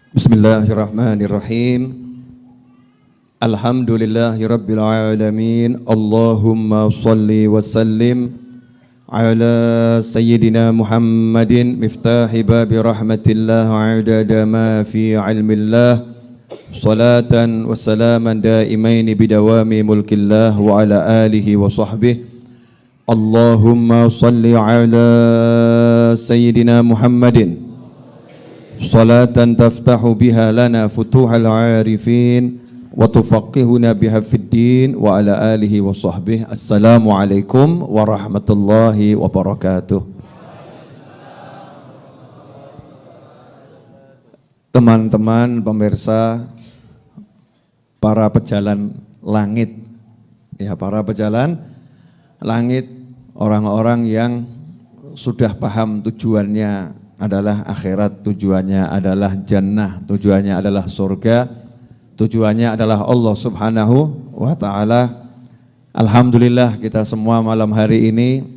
Bismillahirrahmanirrahim. Alhamdulillahirabbil alamin. Allahumma shalli wa sallim ala sayyidina Muhammadin miftahi babi rahmatillah adada ma fi ilmillah. Salatan wa salaman daimaini bidawami mulkillah wa ala alihi wa sahbihi. Allahumma shalli ala sayyidina Muhammadin salatan taftahu biha lana futuhal arifin wa tufaqihuna biha fid din wa ala alihi wa sahbihi. Assalamualaikum warahmatullahi wabarakatuh. Teman-teman pemirsa, para pejalan langit, ya, para pejalan langit, orang-orang yang sudah paham tujuannya adalah akhirat, tujuannya adalah jannah, tujuannya adalah surga, tujuannya adalah Allah Subhanahu wa ta'ala. Alhamdulillah kita semua malam hari ini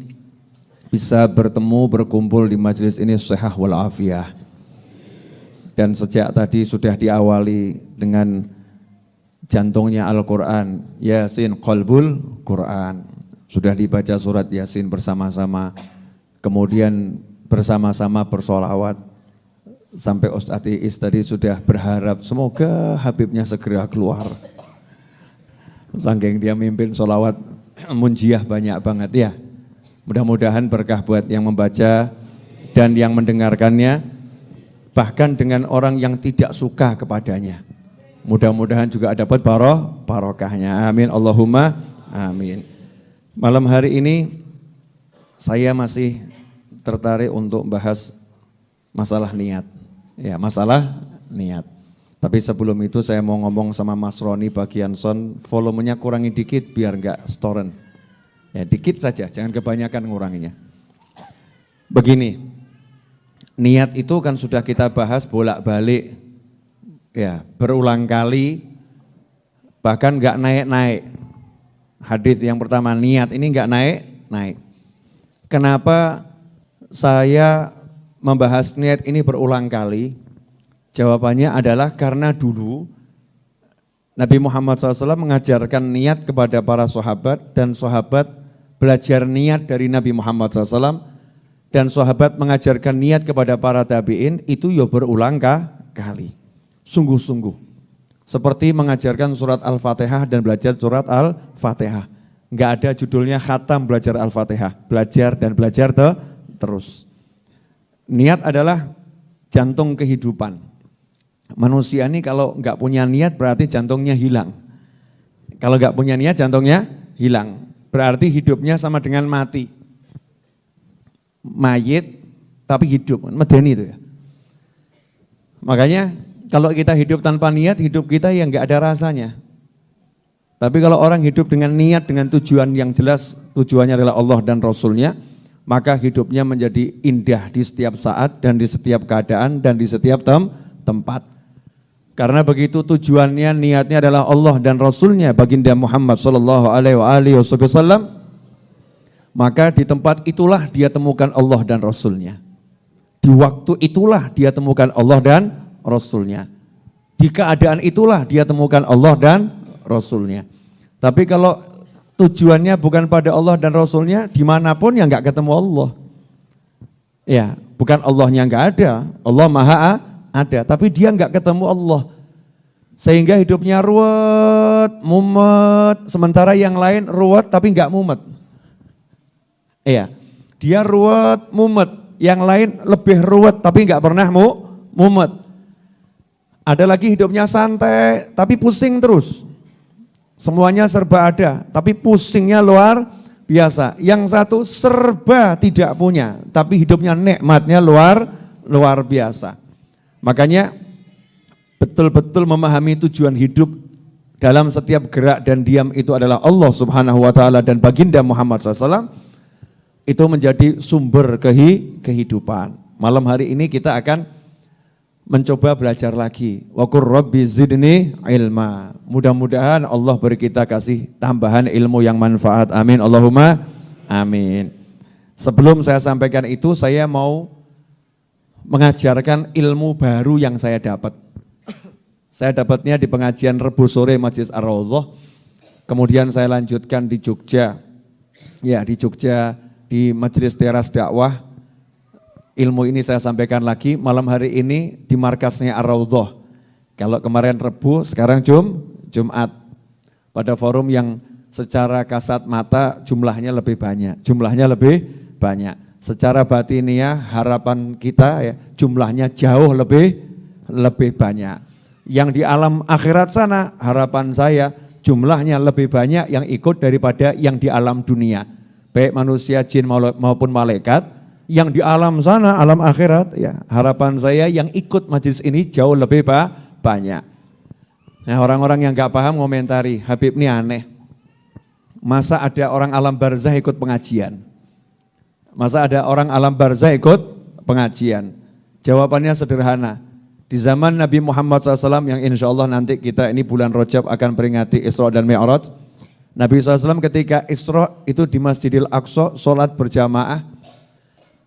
bisa bertemu, berkumpul di majelis ini sihah wal afiyah. Dan sejak tadi sudah diawali dengan jantungnya Al-Quran, Yasin qalbul Quran. Sudah dibaca surat Yasin bersama-sama, kemudian bersama-sama bersolawat, sampai Ustaz Iis tadi sudah berharap semoga Habibnya segera keluar. Saking dia mimpin solawat munjiah banyak banget ya. Mudah-mudahan berkah buat yang membaca dan yang mendengarkannya, bahkan dengan orang yang tidak suka kepadanya. Mudah-mudahan juga dapat barokahnya. Amin Allahumma amin. Malam hari ini saya masih tertarik untuk bahas masalah niat. Ya, masalah niat. Tapi sebelum itu saya mau ngomong sama Mas Roni bagian sound, volumenya kurangi dikit biar enggak storen. Ya, dikit saja, jangan kebanyakan nguranginya. Begini, niat itu kan sudah kita bahas bolak-balik, ya, berulang kali, bahkan enggak naik-naik. Hadis yang pertama, niat ini enggak naik-naik. Kenapa saya membahas niat ini berulang kali? Jawabannya adalah karena dulu Nabi Muhammad SAW mengajarkan niat kepada para sahabat, dan sahabat belajar niat dari Nabi Muhammad SAW, dan sahabat mengajarkan niat kepada para tabi'in, itu ya berulang kali, sungguh-sungguh. Seperti mengajarkan surat Al-Fatihah dan belajar surat Al-Fatihah. Enggak ada judulnya khatam belajar Al-Fatihah, belajar dan belajar terus. Niat adalah jantung kehidupan. Manusia ini kalau enggak punya niat berarti jantungnya hilang. Kalau enggak punya niat jantungnya hilang. Berarti hidupnya sama dengan mati. Mayit tapi hidup, medeni itu ya. Makanya kalau kita hidup tanpa niat, hidup kita yang enggak ada rasanya. Tapi kalau orang hidup dengan niat, dengan tujuan yang jelas, tujuannya adalah Allah dan Rasulnya, maka hidupnya menjadi indah di setiap saat dan di setiap keadaan dan di setiap tempat. Karena begitu tujuannya, niatnya adalah Allah dan Rasulnya, baginda Muhammad SAW, maka di tempat itulah dia temukan Allah dan Rasulnya. Di waktu itulah dia temukan Allah dan Rasulnya. Di keadaan itulah dia temukan Allah dan Rasulnya. Tapi kalau tujuannya bukan pada Allah dan Rasulnya, dimanapun ya enggak ketemu Allah. Ya, bukan Allahnya enggak ada, Allah maha ada, tapi dia enggak ketemu Allah. Sehingga hidupnya ruwet, mumet, sementara yang lain ruwet tapi enggak mumet. Iya, dia ruwet, mumet, yang lain lebih ruwet tapi enggak pernah mumet. Ada lagi hidupnya santai tapi pusing terus. Semuanya serba ada, tapi pusingnya luar biasa. Yang satu serba tidak punya, tapi hidupnya nikmatnya luar biasa. Makanya betul-betul memahami tujuan hidup dalam setiap gerak dan diam itu adalah Allah Subhanahu wa ta'ala dan baginda Muhammad SAW, itu menjadi sumber kehidupan. Malam hari ini kita akan mencoba belajar lagi. Wa qur rabbi zidni ilma. Mudah-mudahan Allah beri kita kasih tambahan ilmu yang manfaat. Amin Allahumma amin. Sebelum saya sampaikan itu, saya mau mengajarkan ilmu baru yang saya dapat. Saya dapatnya di pengajian Rebu sore Majelis Ar-Raudhah. Kemudian saya lanjutkan di Jogja. Ya, di Jogja di Majelis Teras Dakwah. Ilmu ini saya sampaikan lagi malam hari ini di markasnya Ar-Raudhah. Kalau kemarin Rebu, sekarang Jumat. Pada forum yang secara kasat mata jumlahnya lebih banyak. Secara batiniah harapan kita ya, jumlahnya jauh lebih banyak. Yang di alam akhirat sana harapan saya jumlahnya lebih banyak yang ikut daripada yang di alam dunia. Baik manusia, jin maupun malaikat. Yang di alam sana, alam akhirat ya harapan saya yang ikut majelis ini jauh lebih banyak. Nah orang-orang yang gak paham komentari, Habib ini aneh. Masa ada orang alam barzah ikut pengajian? Masa ada orang alam barzah ikut pengajian? Jawabannya sederhana. Di zaman Nabi Muhammad SAW yang insya Allah nanti kita ini bulan Rajab akan peringati Isra dan Mi'raj. Nabi SAW ketika Isra itu di Masjidil Aqsa sholat berjamaah.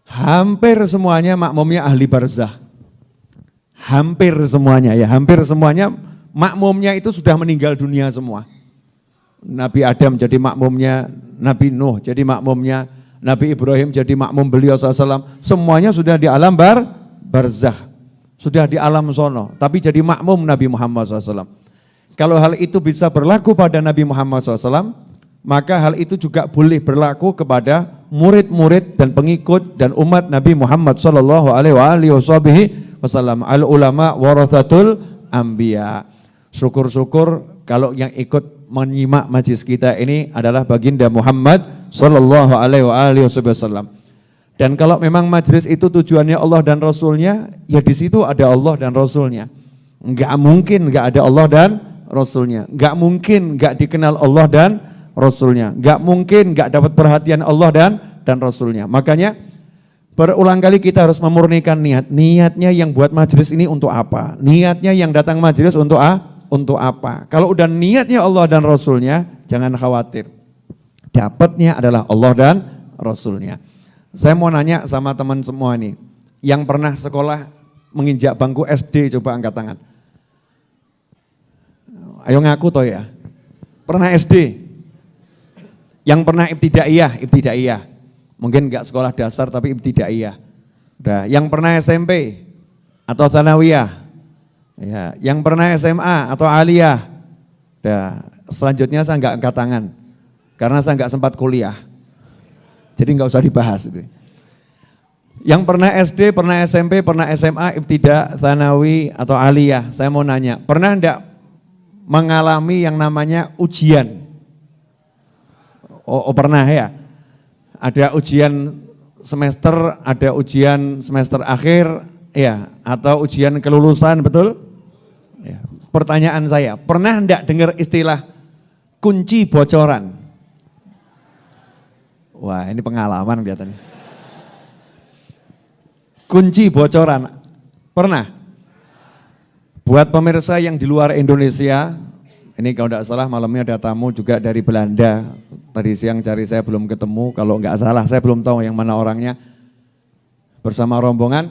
Hampir semuanya makmumnya ahli barzah. Hampir semuanya makmumnya itu sudah meninggal dunia semua. Nabi Adam jadi makmumnya, Nabi Nuh jadi makmumnya, Nabi Ibrahim jadi makmum beliau SAW. Semuanya sudah di alam barzah. Sudah di alam sono, tapi jadi makmum Nabi Muhammad SAW. Kalau hal itu bisa berlaku pada Nabi Muhammad SAW, maka hal itu juga boleh berlaku kepada murid-murid dan pengikut dan umat Nabi Muhammad SAW. Al ulama warathatul anbiya. Syukur-syukur kalau yang ikut menyimak majlis kita ini adalah baginda Muhammad SAW. Dan kalau memang majelis itu tujuannya Allah dan Rasulnya, ya di situ ada Allah dan Rasulnya. Enggak mungkin enggak ada Allah dan Rasulnya. Enggak mungkin enggak dikenal Allah dan Rasulnya. Enggak mungkin enggak dapat perhatian Allah dan Rasulnya. Makanya berulang kali kita harus memurnikan niat. Niatnya yang buat majelis ini untuk apa? Niatnya yang datang majelis untuk apa? Kalau udah niatnya Allah dan Rasulnya, jangan khawatir. Dapatnya adalah Allah dan Rasulnya. Saya mau nanya sama teman semua nih, yang pernah sekolah menginjak bangku SD, coba angkat tangan. Ayo ngaku toh ya. Pernah SD? Yang pernah ibtidaiyah. Mungkin enggak sekolah dasar tapi ibtidaiyah. Udah, yang pernah SMP atau tsanawiyah. Ya, yang pernah SMA atau aliyah. Udah, selanjutnya saya enggak angkat tangan. Karena saya enggak sempat kuliah. Jadi enggak usah dibahas itu. Yang pernah SD, pernah SMP, pernah SMA, ibtida, tsanawi atau aliyah, saya mau nanya, pernah enggak mengalami yang namanya ujian? Oh pernah ya. Ada ujian semester, ada ujian semester akhir, ya, atau ujian kelulusan, betul? Ya. Pertanyaan saya, pernah enggak dengar istilah kunci bocoran? Wah, ini pengalaman kelihatannya. Kunci bocoran, pernah? Buat pemirsa yang di luar Indonesia, ini kalau tidak salah malamnya ada tamu juga dari Belanda. Tadi siang cari saya belum ketemu, kalau enggak salah saya belum tahu yang mana orangnya. Bersama rombongan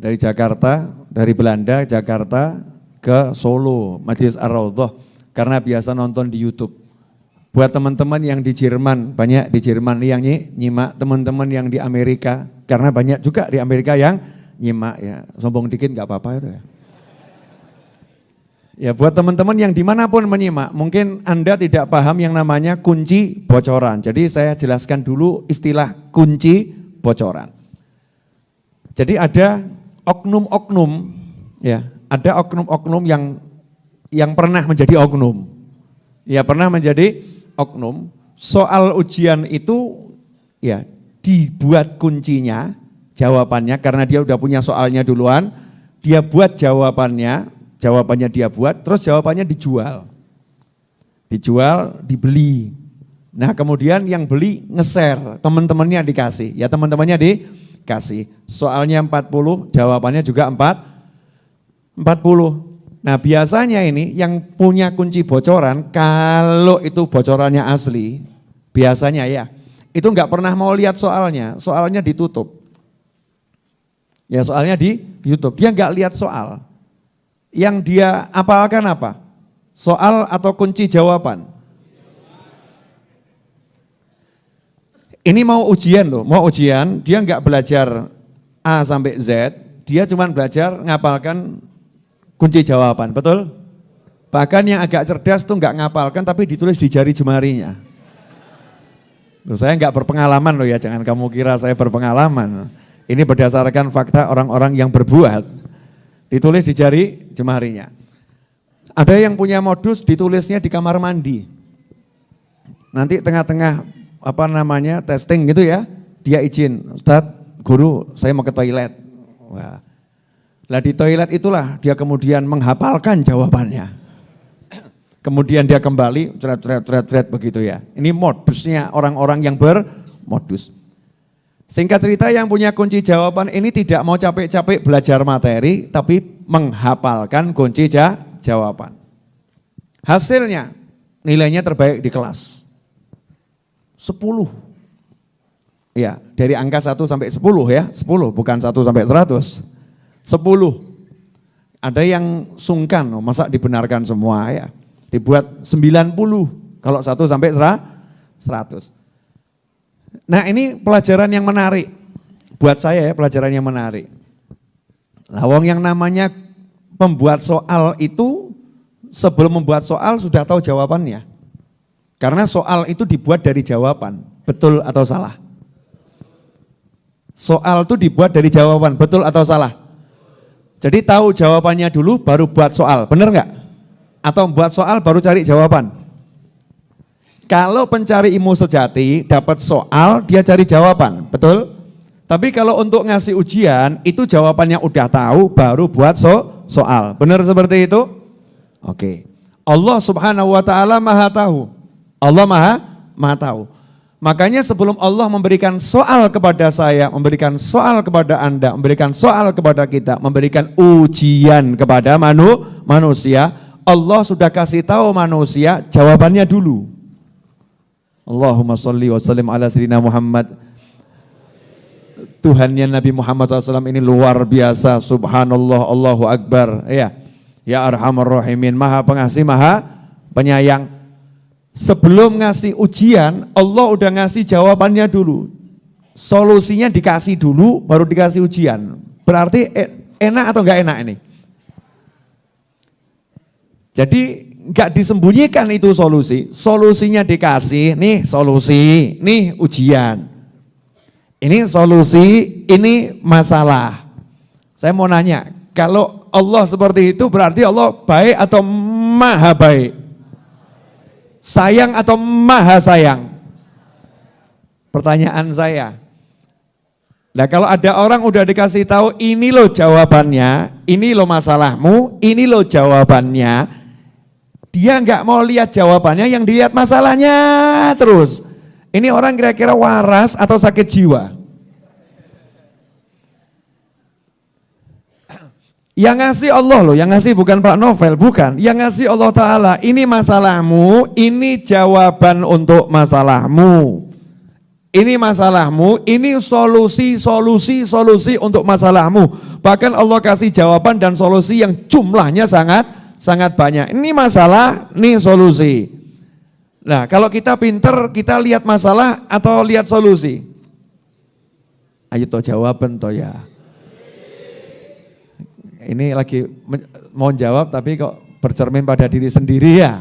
dari Jakarta, dari Belanda, Jakarta ke Solo, Majelis Ar-Raudhah. Karena biasa nonton di YouTube. Buat teman-teman yang di Jerman, banyak di Jerman yang nyimak, teman-teman yang di Amerika, karena banyak juga di Amerika yang nyimak ya, sombong dikit nggak apa-apa itu ya. Ya buat teman-teman yang dimanapun menyimak, mungkin Anda tidak paham yang namanya kunci bocoran. Jadi saya jelaskan dulu istilah kunci bocoran. Jadi ada oknum-oknum, ya, ada oknum-oknum yang pernah menjadi oknum, ya pernah menjadi oknum. Soal ujian itu ya dibuat kuncinya, jawabannya karena dia udah punya soalnya duluan, dia buat jawabannya dia buat, terus jawabannya dijual, dibeli. Nah kemudian yang beli nge-share, teman-temannya dikasih, ya teman-temannya dikasih. Soalnya 40, jawabannya juga 40. Nah biasanya ini yang punya kunci bocoran, kalau itu bocorannya asli, biasanya ya, itu enggak pernah mau lihat soalnya ditutup. Ya soalnya ditutup, dia enggak lihat soal. Yang dia apalkan apa? Soal atau kunci jawaban? Ini mau ujian loh, mau ujian, dia nggak belajar A sampai Z, dia cuma belajar ngapalkan kunci jawaban, betul? Bahkan yang agak cerdas tuh nggak ngapalkan tapi ditulis di jari jemarinya. Loh, saya nggak berpengalaman loh ya, jangan kamu kira saya berpengalaman. Ini berdasarkan fakta orang-orang yang berbuat, ditulis di jari jemarinya. Ada yang punya modus ditulisnya di kamar mandi. Nanti tengah-tengah testing gitu ya, dia izin, Ustadz, guru saya mau ke toilet. Wah. Lah di toilet itulah dia kemudian menghafalkan jawabannya. Kemudian dia kembali, cret begitu ya. Ini modusnya orang-orang yang bermodus. Singkat cerita yang punya kunci jawaban ini tidak mau capek-capek belajar materi, tapi menghafalkan kunci jawaban. Hasilnya nilainya terbaik di kelas. 10. Ya, dari angka 1 sampai 10 ya, 10 bukan 1 sampai 100. 10. Ada yang sungkan, masa dibenarkan semua ya. Dibuat 90 kalau 1 sampai 100. Nah ini pelajaran yang menarik. Buat saya ya pelajaran yang menarik. Lawang yang namanya pembuat soal itu sebelum membuat soal sudah tahu jawabannya. Karena soal itu dibuat dari jawaban, betul atau salah? Soal itu dibuat dari jawaban, betul atau salah? Jadi tahu jawabannya dulu baru buat soal, benar enggak? Atau buat soal baru cari jawaban? Kalau pencari ilmu sejati dapat soal dia cari jawaban, betul? Tapi kalau untuk ngasih ujian itu jawabannya udah tahu baru buat soal, benar seperti itu? Oke. Allah Subhanahu wa taala Maha tahu. Allah Maha tahu. Makanya sebelum Allah memberikan soal kepada saya, memberikan soal kepada Anda, memberikan soal kepada kita, memberikan ujian kepada manusia, Allah sudah kasih tahu manusia jawabannya dulu. Allahumma sholli wa sallim ala sayyidina Muhammad. Tuhannya Nabi Muhammad SAW ini luar biasa, subhanallah, Allahu Akbar. Ya Arhamar Rahimin, Maha Pengasih, Maha Penyayang. Sebelum ngasih ujian, Allah udah ngasih jawabannya dulu. Solusinya dikasih dulu, baru dikasih ujian. Berarti enak atau enggak enak ini? Jadi enggak disembunyikan itu solusi. Solusinya dikasih, nih solusi, nih ujian. Ini solusi, ini masalah. Saya mau nanya, kalau Allah seperti itu berarti Allah baik atau maha baik? Sayang atau maha sayang? Pertanyaan saya. Nah kalau ada orang udah dikasih tahu ini loh jawabannya, ini loh masalahmu, ini loh jawabannya, dia nggak mau lihat jawabannya, yang dilihat masalahnya terus. Ini orang kira-kira waras atau sakit jiwa? Yang ngasih Allah loh, yang ngasih bukan Pak Novel, bukan. Yang ngasih Allah Ta'ala, ini masalahmu, ini jawaban untuk masalahmu. Ini masalahmu, ini solusi untuk masalahmu. Bahkan Allah kasih jawaban dan solusi yang jumlahnya sangat banyak. Ini masalah, ini solusi. Nah kalau kita pinter, kita lihat masalah atau lihat solusi? Ayo toh jawaban toh ya. Ini lagi mau jawab tapi kok bercermin pada diri sendiri ya.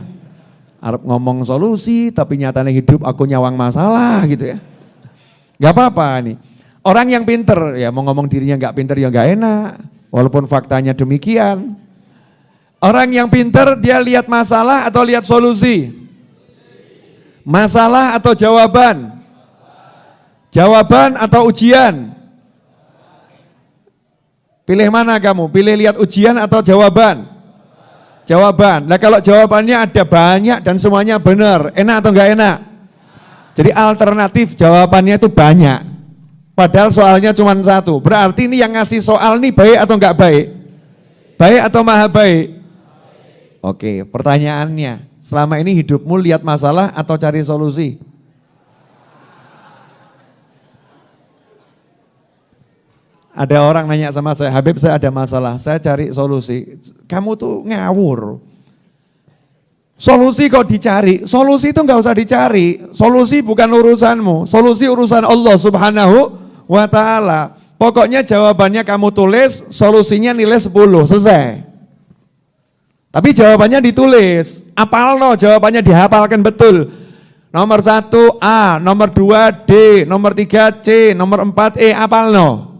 Arab ngomong solusi tapi nyatanya hidup aku nyawang masalah gitu ya. Gak apa-apa nih. Orang yang pinter ya mau ngomong dirinya gak pinter ya gak enak. Walaupun faktanya demikian. Orang yang pinter dia lihat masalah atau lihat solusi? Masalah atau jawaban? Jawaban atau ujian? Pilih mana kamu? Pilih lihat ujian atau jawaban? Jawaban. Nah kalau jawabannya ada banyak dan semuanya benar, enak atau enggak enak? Jadi alternatif jawabannya itu banyak. Padahal soalnya cuma satu. Berarti ini yang ngasih soal nih baik atau enggak baik? Baik atau maha baik? Oke, pertanyaannya, selama ini hidupmu lihat masalah atau cari solusi? Ada orang nanya sama saya, Habib saya ada masalah, saya cari solusi. Kamu tuh ngawur. Solusi kok dicari, solusi itu nggak usah dicari. Solusi bukan urusanmu, solusi urusan Allah Subhanahu wa Ta'ala. Pokoknya jawabannya kamu tulis, solusinya nilai 10, selesai. Tapi jawabannya ditulis, apalno jawabannya dihafalkan betul. Nomor 1 A, nomor 2 D, nomor 3 C, nomor 4 E, apalno.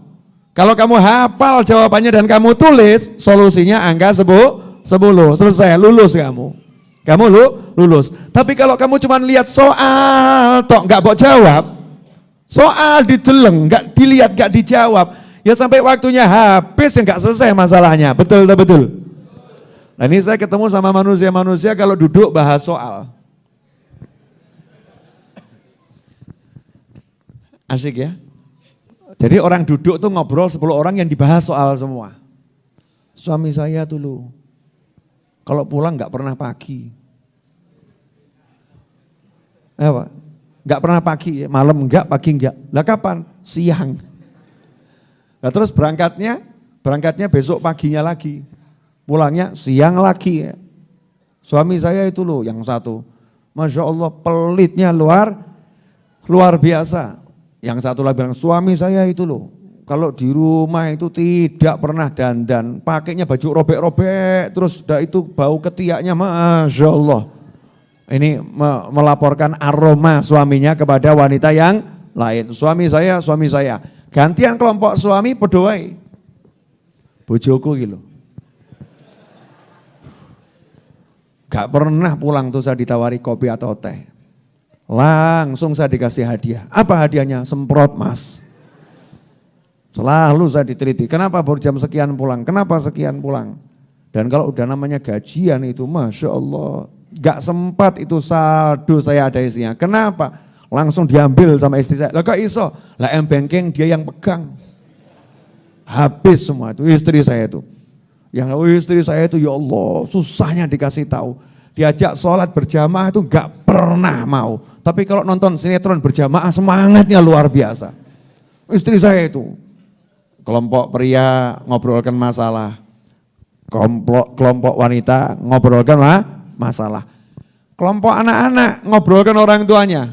Kalau kamu hafal jawabannya dan kamu tulis, solusinya angka 10, selesai, lulus kamu. Kamu lulus. Tapi kalau kamu cuma lihat soal, tok nggak mau jawab, soal dideleng, nggak dilihat, nggak dijawab, ya sampai waktunya habis ya nggak selesai masalahnya. Betul. Nah ini saya ketemu sama manusia-manusia kalau duduk bahas soal. Asik ya. Jadi orang duduk tuh ngobrol 10 orang yang dibahas soal semua. Suami saya dulu, kalau pulang nggak pernah pagi. Apa? Nggak pernah pagi, malam enggak, pagi enggak. Lah kapan? Siang. Nah terus berangkatnya besok paginya lagi. Pulangnya siang lagi. Suami saya itu loh yang satu. Masya Allah pelitnya luar biasa. Yang satu lagi bilang, suami saya itu loh, kalau di rumah itu tidak pernah dandan, pakainya baju robek-robek, terus udah itu bau ketiaknya, Masya Allah. Ini melaporkan aroma suaminya kepada wanita yang lain. Suami saya, gantian kelompok suami pedoai. Bojoku gitu. Gak pernah pulang tuh saya ditawari kopi atau teh. Langsung saya dikasih hadiah. Apa hadiahnya? Semprot Mas. Selalu saya diteliti. Kenapa baru jam sekian pulang? Kenapa sekian pulang? Dan kalau udah namanya gajian itu, Masya Allah, gak sempat itu saldo saya ada isinya. Kenapa? Langsung diambil sama istri saya. Lah kok iso? Lah M-Banking dia yang pegang. Habis semua itu istri saya itu. Istri saya itu ya Allah susahnya dikasih tahu. Diajak sholat berjamaah itu gak pernah mau. Tapi kalau nonton sinetron berjamaah semangatnya luar biasa. Istri saya itu, kelompok pria ngobrolkan masalah, kelompok wanita ngobrolkan masalah, kelompok anak-anak ngobrolkan orang tuanya.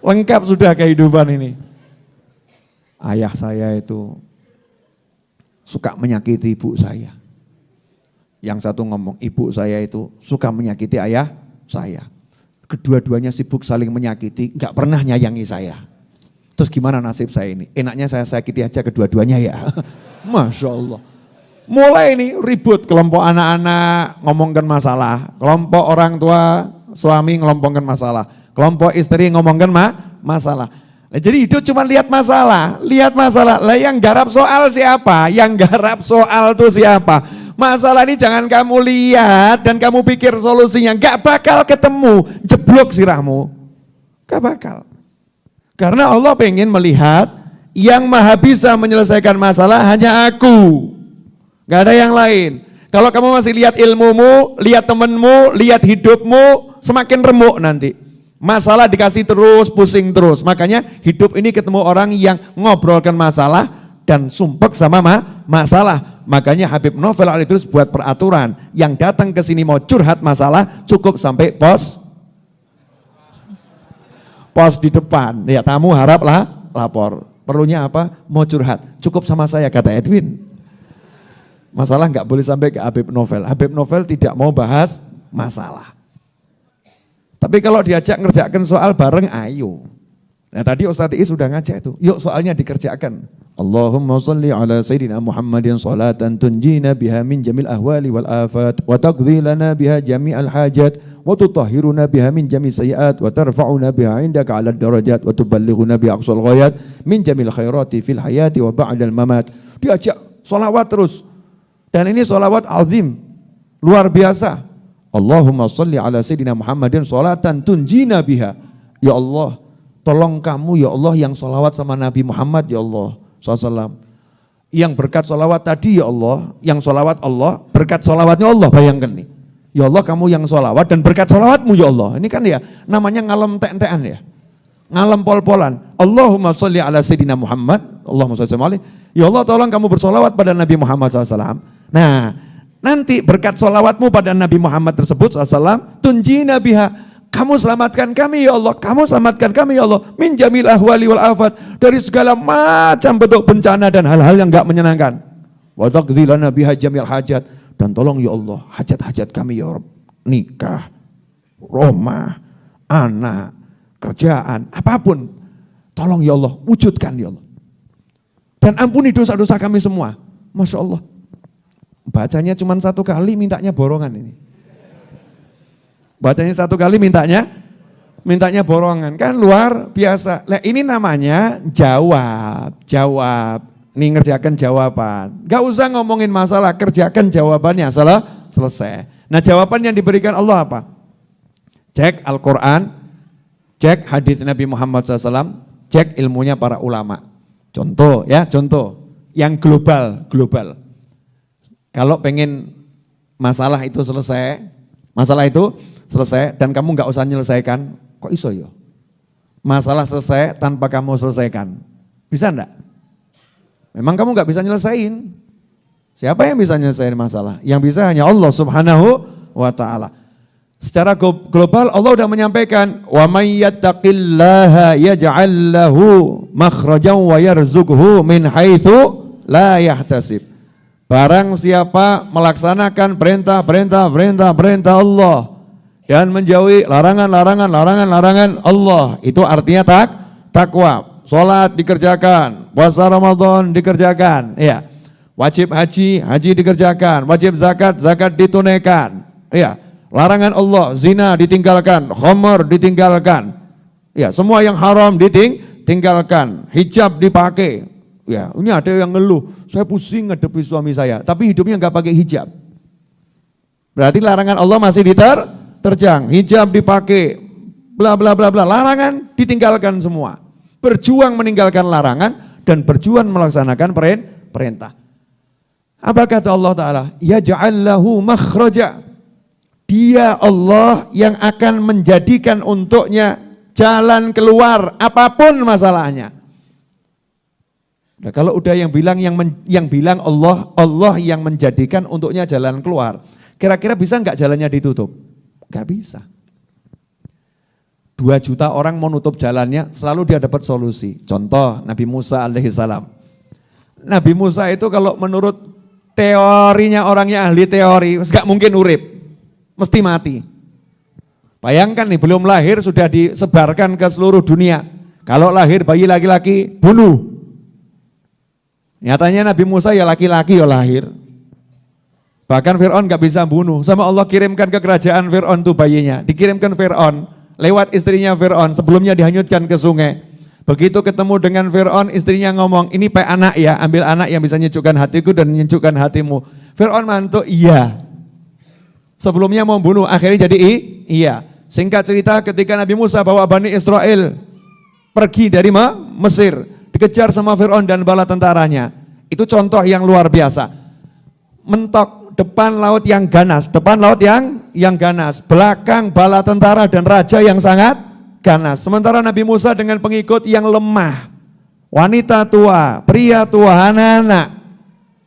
Lengkap sudah kehidupan ini. Ayah saya itu suka menyakiti ibu saya. Yang satu ngomong, ibu saya itu suka menyakiti ayah saya. Kedua-duanya sibuk saling menyakiti, gak pernah nyayangi saya. Terus gimana nasib saya ini? Enaknya saya sakiti aja kedua-duanya ya. Masya Allah. Mulai ini ribut, kelompok anak-anak ngomongkan masalah, kelompok orang tua suami ngomongkan masalah, kelompok istri ngomongkan masalah. Nah, jadi hidup cuma lihat masalah. Lah yang garap soal siapa? Yang garap soal tuh siapa? Masalah ini jangan kamu lihat dan kamu pikir solusinya. Gak bakal ketemu, jeblok sirahmu. Gak bakal. Karena Allah pengen melihat yang maha bisa menyelesaikan masalah hanya aku. Gak ada yang lain. Kalau kamu masih lihat ilmumu, lihat temenmu, lihat hidupmu, semakin remuk nanti. Masalah dikasih terus, pusing terus. Makanya hidup ini ketemu orang yang ngobrolkan masalah dan sumpek sama masalah. Makanya Habib Novel Al-Idrus buat peraturan, yang datang ke sini mau curhat masalah cukup sampai pos di depan. Ya tamu haraplah lapor. Perlunya apa? Mau curhat. Cukup sama saya kata Edwin. Masalah nggak boleh sampai ke Habib Novel. Habib Novel tidak mau bahas masalah. Tapi kalau diajak ngerjakan soal bareng, ayo. Nah tadi Ustadz Iis sudah ngajak itu, yuk soalnya dikerjakan. Allahumma salli ala Sayyidina Muhammadin salatan tunjina biha min jamil ahwali wal afat wa taqdi lana biha jami'al hajat wa tutahhiruna biha min jami' sayiat wa tarfa'una biha indaka ala darajat wa tuballighuna biha aqsal ghayat min jamil khairati fil hayati wa ba'dal mamat. Diajak sholawat terus. Dan ini sholawat azim, luar biasa. Allahumma salli ala Sayyidina Muhammadin salatan tunjina biha. Ya Allah, tolong kamu ya Allah yang sholawat sama Nabi Muhammad ya Allah SAW. Yang berkat sholawat tadi ya Allah, yang sholawat Allah, berkat sholawatnya Allah, bayangkan nih. Ya Allah kamu yang sholawat dan berkat sholawatmu ya Allah. Ini kan ya namanya ngalem tek-tekan ya. ngalem pol-polan. Allahumma sholli ala Sayyidina Muhammad, Allahumma sholli alaihi. Ya Allah tolong kamu bersolawat pada Nabi Muhammad SAW. Nah, nanti berkat solawatmu pada Nabi Muhammad tersebut SAW, tunjina biha, kamu selamatkan kami ya Allah, kamu selamatkan kami ya Allah, min jamil ahwali wal afat, dari segala macam bentuk bencana dan hal-hal yang enggak menyenangkan. Wa taqdi lana biha jamil hajat, dan tolong ya Allah hajat-hajat kami ya Rabb, nikah, rumah, anak, kerjaan, apapun, tolong ya Allah, wujudkan ya Allah. Dan ampuni dosa-dosa kami semua. Masya Allah. Bacanya cuma satu kali, mintanya borongan ini. Bacanya satu kali, mintanya borongan. Kan luar biasa. Nah, ini namanya jawab. Ini ngerjakan jawaban. Gak usah ngomongin masalah, kerjakan jawabannya. Selesai. Nah, jawaban yang diberikan Allah apa? Cek Al-Quran, cek hadis Nabi Muhammad SAW, cek ilmunya para ulama. Contoh yang global. Kalau pengen masalah itu selesai dan kamu nggak usah menyelesaikan, kok iso yo? Masalah selesai tanpa kamu selesaikan, bisa enggak? Memang kamu nggak bisa nyelesain. Siapa yang bisa nyelesain masalah? Yang bisa hanya Allah Subhanahu wa Ta'ala. Secara global Allah sudah menyampaikan wa may yattaqillaha yaj'al lahu makhrajan wa yarzuqhu min haitsu la yahtasib. Barang siapa melaksanakan perintah Allah dan menjauhi larangan Allah, itu artinya takwa. Salat dikerjakan, puasa Ramadan dikerjakan, ya. Wajib haji dikerjakan, wajib zakat ditunaikan, ya. Larangan Allah, zina ditinggalkan, khamar ditinggalkan. Ya, semua yang haram ditinggalkan, hijab dipakai. Ya, ini ada yang ngeluh, saya pusing ngadepi suami saya, tapi hidupnya enggak pakai hijab. Berarti larangan Allah masih diterjang, hijab dipakai, bla bla bla bla, larangan ditinggalkan semua. Berjuang meninggalkan larangan dan berjuang melaksanakan perintah. Apa kata Allah Ta'ala? Ya ja'allahu makhraja. Dia Allah yang akan menjadikan untuknya jalan keluar apapun masalahnya. Nah, kalau udah yang bilang Allah yang menjadikan untuknya jalan keluar, kira-kira bisa nggak jalannya ditutup? Nggak bisa. 2 juta orang mau nutup jalannya, selalu dia dapat solusi. Contoh Nabi Musa alaihissalam. Nabi Musa itu kalau menurut teorinya orangnya ahli teori, nggak mungkin urip. Mesti mati. Bayangkan nih, belum lahir sudah disebarkan ke seluruh dunia. Kalau lahir bayi laki-laki, bunuh. Nyatanya Nabi Musa ya laki-laki ya lahir. Bahkan Fir'aun gak bisa bunuh. Sama Allah kirimkan ke kerajaan Fir'aun tuh bayinya. Dikirimkan Fir'aun, lewat istrinya Fir'aun, sebelumnya dihanyutkan ke sungai. Begitu ketemu dengan Fir'aun, istrinya ngomong, ini anak ya, ambil anak yang bisa menyejukkan hatiku dan menyejukkan hatimu. Fir'aun mantuk, iya. Sebelumnya mau bunuh, akhirnya jadi iya. Singkat cerita ketika Nabi Musa bawa Bani Israel pergi dari Mesir, dikejar sama Fir'aun dan bala tentaranya. Itu contoh yang luar biasa. Mentok depan laut yang ganas, belakang bala tentara dan raja yang sangat ganas. Sementara Nabi Musa dengan pengikut yang lemah, wanita tua, pria tua, anak-anak,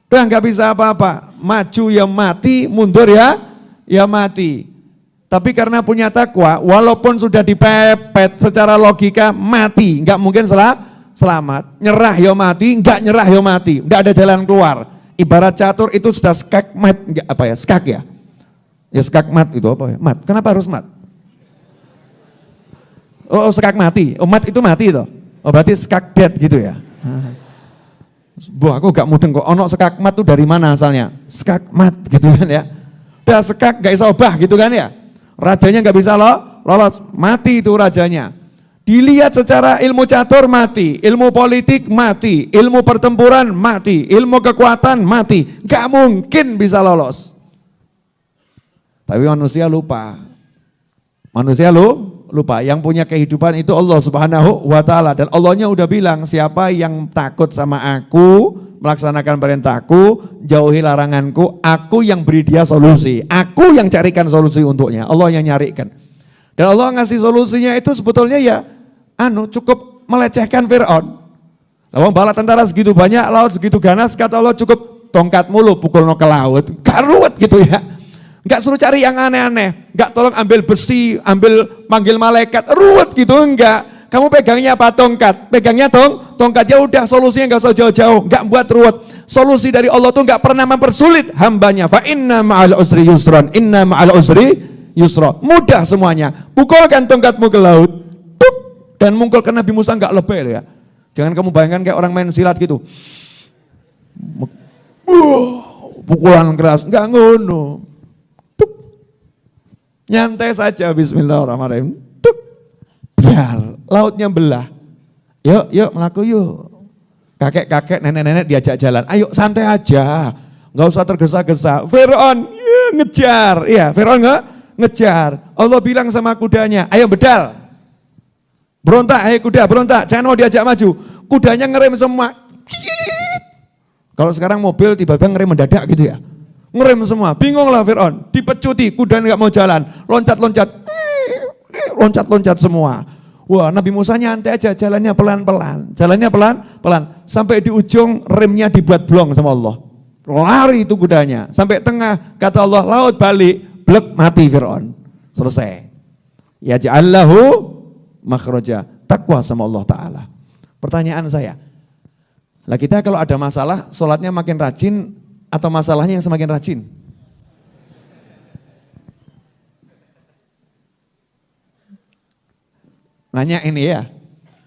udah nggak bisa apa-apa, maju ya mati, mundur ya mati. Tapi karena punya takwa, walaupun sudah dipepet secara logika mati, nggak mungkin selamat. Nyerah ya mati, nggak nyerah ya mati, nggak ada jalan keluar. Ibarat catur itu sudah skakmat, skak ya? Ya skakmat itu apa ya? Mat. Kenapa harus mat? Oh skak mati. Oh mat itu mati itu. Oh berarti skak dead gitu ya? Bu aku gak mudeng kok. Ono skakmat itu dari mana asalnya? Skakmat gitu kan ya? Udah skak gak bisa obah gitu kan ya? Rajanya gak bisa lolos, mati itu rajanya. Dilihat secara ilmu catur mati, ilmu politik mati, ilmu pertempuran mati, ilmu kekuatan mati. Gak mungkin bisa lolos. Tapi manusia lupa. Lupa. Yang punya kehidupan itu Allah Subhanahu wa Ta'ala. Dan Allahnya udah bilang, siapa yang takut sama aku, melaksanakan perintahku, jauhi laranganku, aku yang beri dia solusi. Aku yang carikan solusi untuknya. Allah yang nyarikan. Dan Allah ngasih solusinya itu sebetulnya ya cukup melecehkan Fir'aun. Lawang bala tentara segitu banyak, laut segitu ganas, kata Allah cukup tongkatmu lo pukul no ke laut. Gak ruwet gitu ya. Gak suruh cari yang aneh-aneh. Gak tolong ambil besi, panggil malaikat, ruwet gitu, enggak. Kamu pegangnya apa? Tongkat. Pegangnya tongkat, ya udah solusinya gak usah jauh-jauh, gak buat ruwet. Solusi dari Allah tuh gak pernah mempersulit hambanya. Fa inna ma'al usri yusran, inna ma'al usri yusra. Mudah semuanya. Pukulkan tongkatmu ke laut, tuk, dan mungkulkan Nabi Musa gak lebih ya. Jangan kamu bayangkan kayak orang main silat gitu. Pukulan keras, enggak ngono. Tuk. Nyantai saja bismillahirrahmanirrahim. Tuk. Biar lautnya belah. Yuk melaku yuk. Kakek-kakek, nenek-nenek diajak jalan. Ayo santai aja. Enggak usah tergesa-gesa. Fir'aun ngejar. Iya, Fir'aun ngejar. Allah bilang sama kudanya, ayo bedal. Berontak, hei kuda berontak, jangan mau diajak maju. Kudanya ngerem semua. Kalau sekarang mobil tiba-tiba ngerem mendadak gitu ya. Ngerem semua, bingung lah Fir'aun. Dipecuti, kuda nggak mau jalan. Loncat-loncat. Loncat-loncat semua. Wah, Nabi Musa nyantai aja, jalannya pelan-pelan. Jalannya pelan-pelan. Sampai di ujung remnya dibuat blong sama Allah. Lari itu kudanya. Sampai tengah, kata Allah, laut balik. Blek, mati Fir'aun. Selesai. Ya ja'allahu makhraja, takwa sama Allah Ta'ala. Pertanyaan saya, lah kita kalau ada masalah, sholatnya makin rajin atau masalahnya yang semakin rajin? Nanya ini ya,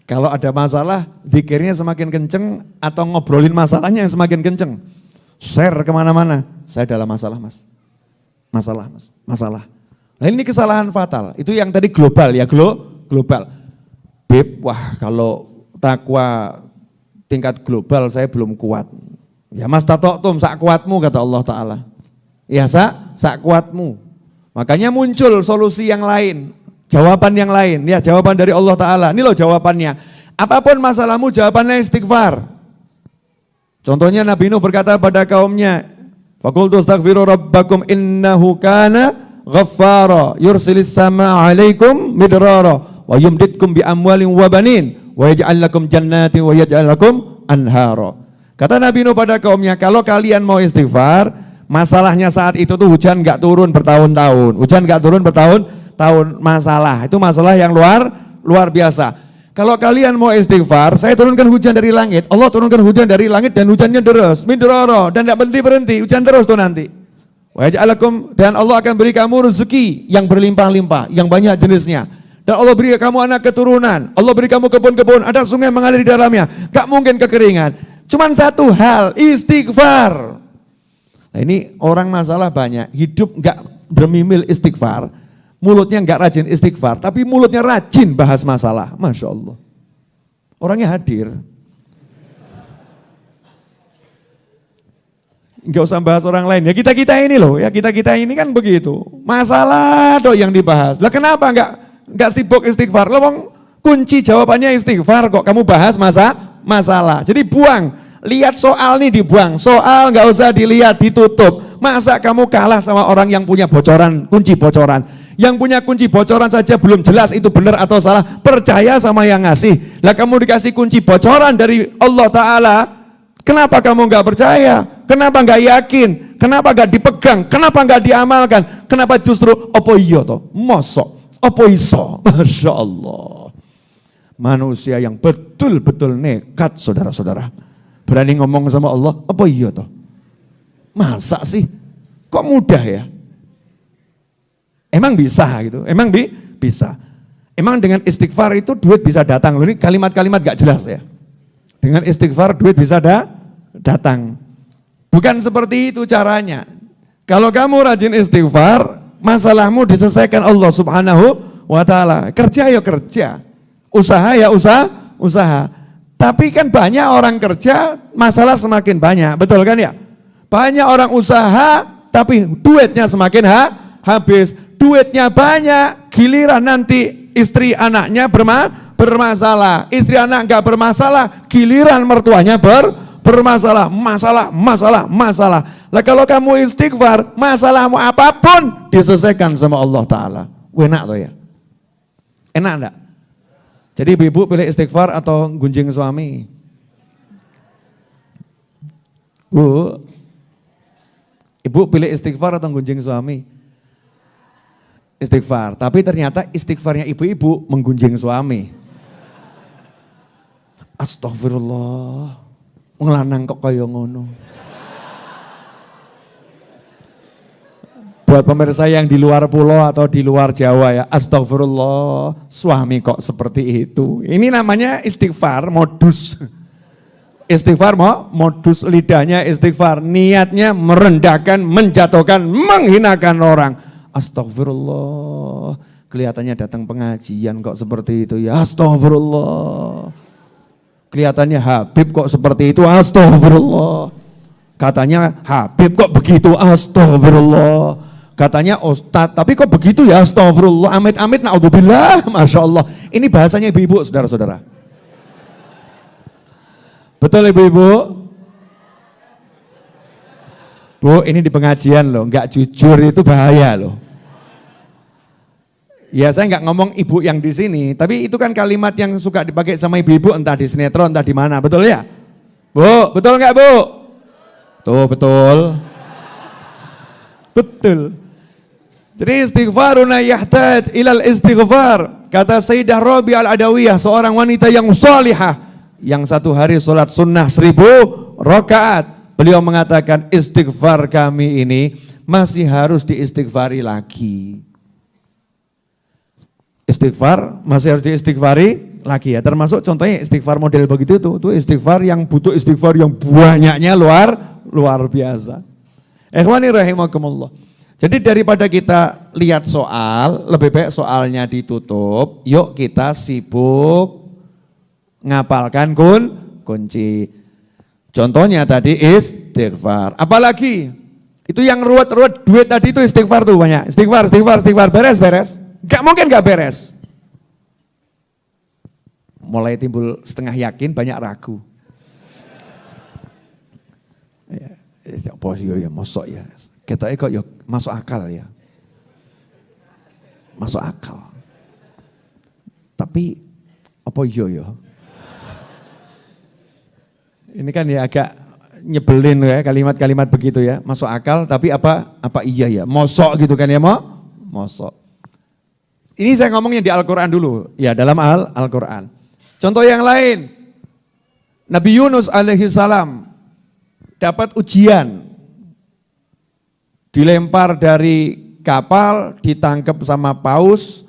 kalau ada masalah, zikirnya semakin kenceng atau ngobrolin masalahnya yang semakin kenceng? Share kemana-mana, saya dalam masalah mas. Masalah. Nah ini kesalahan fatal, itu yang tadi global ya, global. Beb, wah kalau takwa tingkat global saya belum kuat. Ya mas tatoktum sak kuatmu kata Allah Ta'ala. Ya sak kuatmu. Makanya muncul solusi yang lain, jawaban yang lain. Ya jawaban dari Allah Ta'ala, ini loh jawabannya. Apapun masalahmu jawabannya istighfar. Contohnya Nabi Nuh berkata pada kaumnya, Faqultu astaghfiru rabbakum innahu kana ghaffara yursilis sama alaikum midrara wa yumditkum bi amwalin wa banin wa yaj'al lakum jannatin wa yaj'al lakum anhara. Kata Nabi Nuh pada kaumnya, kalau kalian mau istighfar, masalahnya saat itu tuh hujan enggak turun bertahun-tahun. Hujan enggak turun bertahun-tahun, masalah. Itu masalah yang luar biasa. Kalau kalian mau istighfar, saya turunkan hujan dari langit. Allah turunkan hujan dari langit dan hujannya deras, midrara, dan enggak berhenti, hujan terus tuh nanti. Wa yaj'al lakum, dan Allah akan beri kamu rezeki yang berlimpah-limpah, yang banyak jenisnya. Dan Allah beri kamu anak keturunan, Allah beri kamu kebun-kebun, ada sungai mengalir di dalamnya, gak mungkin kekeringan. Cuman satu hal, istighfar. Nah ini orang masalah banyak, hidup gak bermimil istighfar, mulutnya gak rajin istighfar, tapi mulutnya rajin bahas masalah. Masya Allah. Orangnya hadir. Gak usah bahas orang lain, ya kita-kita ini loh, ya kita-kita ini kan begitu. Masalah dong yang dibahas. Lah kenapa Enggak sibuk istighfar. Lewong kunci jawabannya istighfar kok kamu bahas masalah. Jadi buang, lihat soal nih dibuang. Soal enggak usah dilihat, ditutup. Masa kamu kalah sama orang yang punya bocoran, kunci bocoran. Yang punya kunci bocoran saja belum jelas itu benar atau salah. Percaya sama yang ngasih. Lah kamu dikasih kunci bocoran dari Allah Ta'ala. Kenapa kamu enggak percaya? Kenapa enggak yakin? Kenapa enggak dipegang? Kenapa enggak diamalkan? Kenapa justru opo iya toh? Mosok. Apa iso? Masya Allah. Manusia yang betul-betul nekat saudara-saudara. Berani ngomong sama Allah, apa iya toh? Masa sih? Kok mudah ya? Emang bisa gitu? Emang bisa. Emang dengan istighfar itu duit bisa datang. Ini kalimat-kalimat gak jelas ya. Dengan istighfar duit bisa datang. Bukan seperti itu caranya. Kalau kamu rajin istighfar, masalahmu diselesaikan Allah Subhanahu wa Ta'ala. Kerja ya kerja, usaha ya usaha. Tapi kan banyak orang kerja, masalah semakin banyak, betul kan ya? Banyak orang usaha, tapi duitnya semakin habis. Duitnya banyak, giliran nanti istri anaknya bermasalah. Istri anak enggak bermasalah, giliran mertuanya bermasalah. Masalah. Lah kalau kamu istighfar, masalahmu apapun diselesaikan sama Allah Ta'ala. Enak toh ya? Enak enggak? Jadi ibu pilih istighfar atau gunjing suami? Bu, ibu pilih istighfar atau gunjing suami? Istighfar, tapi ternyata istighfarnya ibu-ibu menggunjing suami. Astagfirullah, ngelanang kok kaya ngono. Buat pemirsa yang di luar pulau atau di luar Jawa ya, astagfirullah, suami kok seperti itu. Ini namanya istighfar modus. Istighfar modus, lidahnya istighfar, niatnya merendahkan, menjatuhkan, menghinakan orang. Astagfirullah, kelihatannya datang pengajian kok seperti itu ya, astagfirullah. Kelihatannya Habib kok seperti itu, astagfirullah. Katanya Habib kok begitu, astagfirullah. Katanya Ustadz, tapi kok begitu ya, astagfirullah, amit-amit, na'udzubillah, Masya Allah. Ini bahasanya ibu-ibu, saudara-saudara. Betul ibu-ibu? Bu, ini di pengajian loh, nggak jujur itu bahaya loh. Ya saya nggak ngomong ibu yang di sini, tapi itu kan kalimat yang suka dipakai sama ibu-ibu, entah di sinetron, entah di mana, betul ya? Bu, betul nggak bu? Tuh, betul. Betul. Jadi istighfaruna yahtaj ilal istighfar. Kata Sayyidah Rabi al-Adawiyah, seorang wanita yang salihah, yang satu hari sholat sunnah 1000 rakaat. Beliau mengatakan istighfar kami ini masih harus diistighfari lagi. Istighfar masih harus diistighfari lagi ya. Termasuk contohnya istighfar model begitu itu istighfar yang butuh istighfar yang banyaknya luar biasa. Ikhwani rahimakumullah. Jadi daripada kita lihat soal, lebih baik soalnya ditutup, yuk kita sibuk ngapalkan kunci. Contohnya tadi istighfar. Apalagi itu yang ruwet-ruwet duit tadi itu istighfar tuh banyak. Istighfar, beres. Gak mungkin gak beres. Mulai timbul setengah yakin, banyak ragu. Ya, mosok ya. Kita kok ya masuk akal ya. Masuk akal. Tapi apa ya? Ini kan ya agak nyebelin ya kalimat-kalimat begitu ya. Masuk akal tapi apa iya ya. Mosok gitu kan ya mosok. Ini saya ngomongnya di Al-Quran dulu. Ya dalam Al-Quran. Contoh yang lain. Nabi Yunus alaihi salam dapat ujian. Dilempar dari kapal, ditangkap sama paus,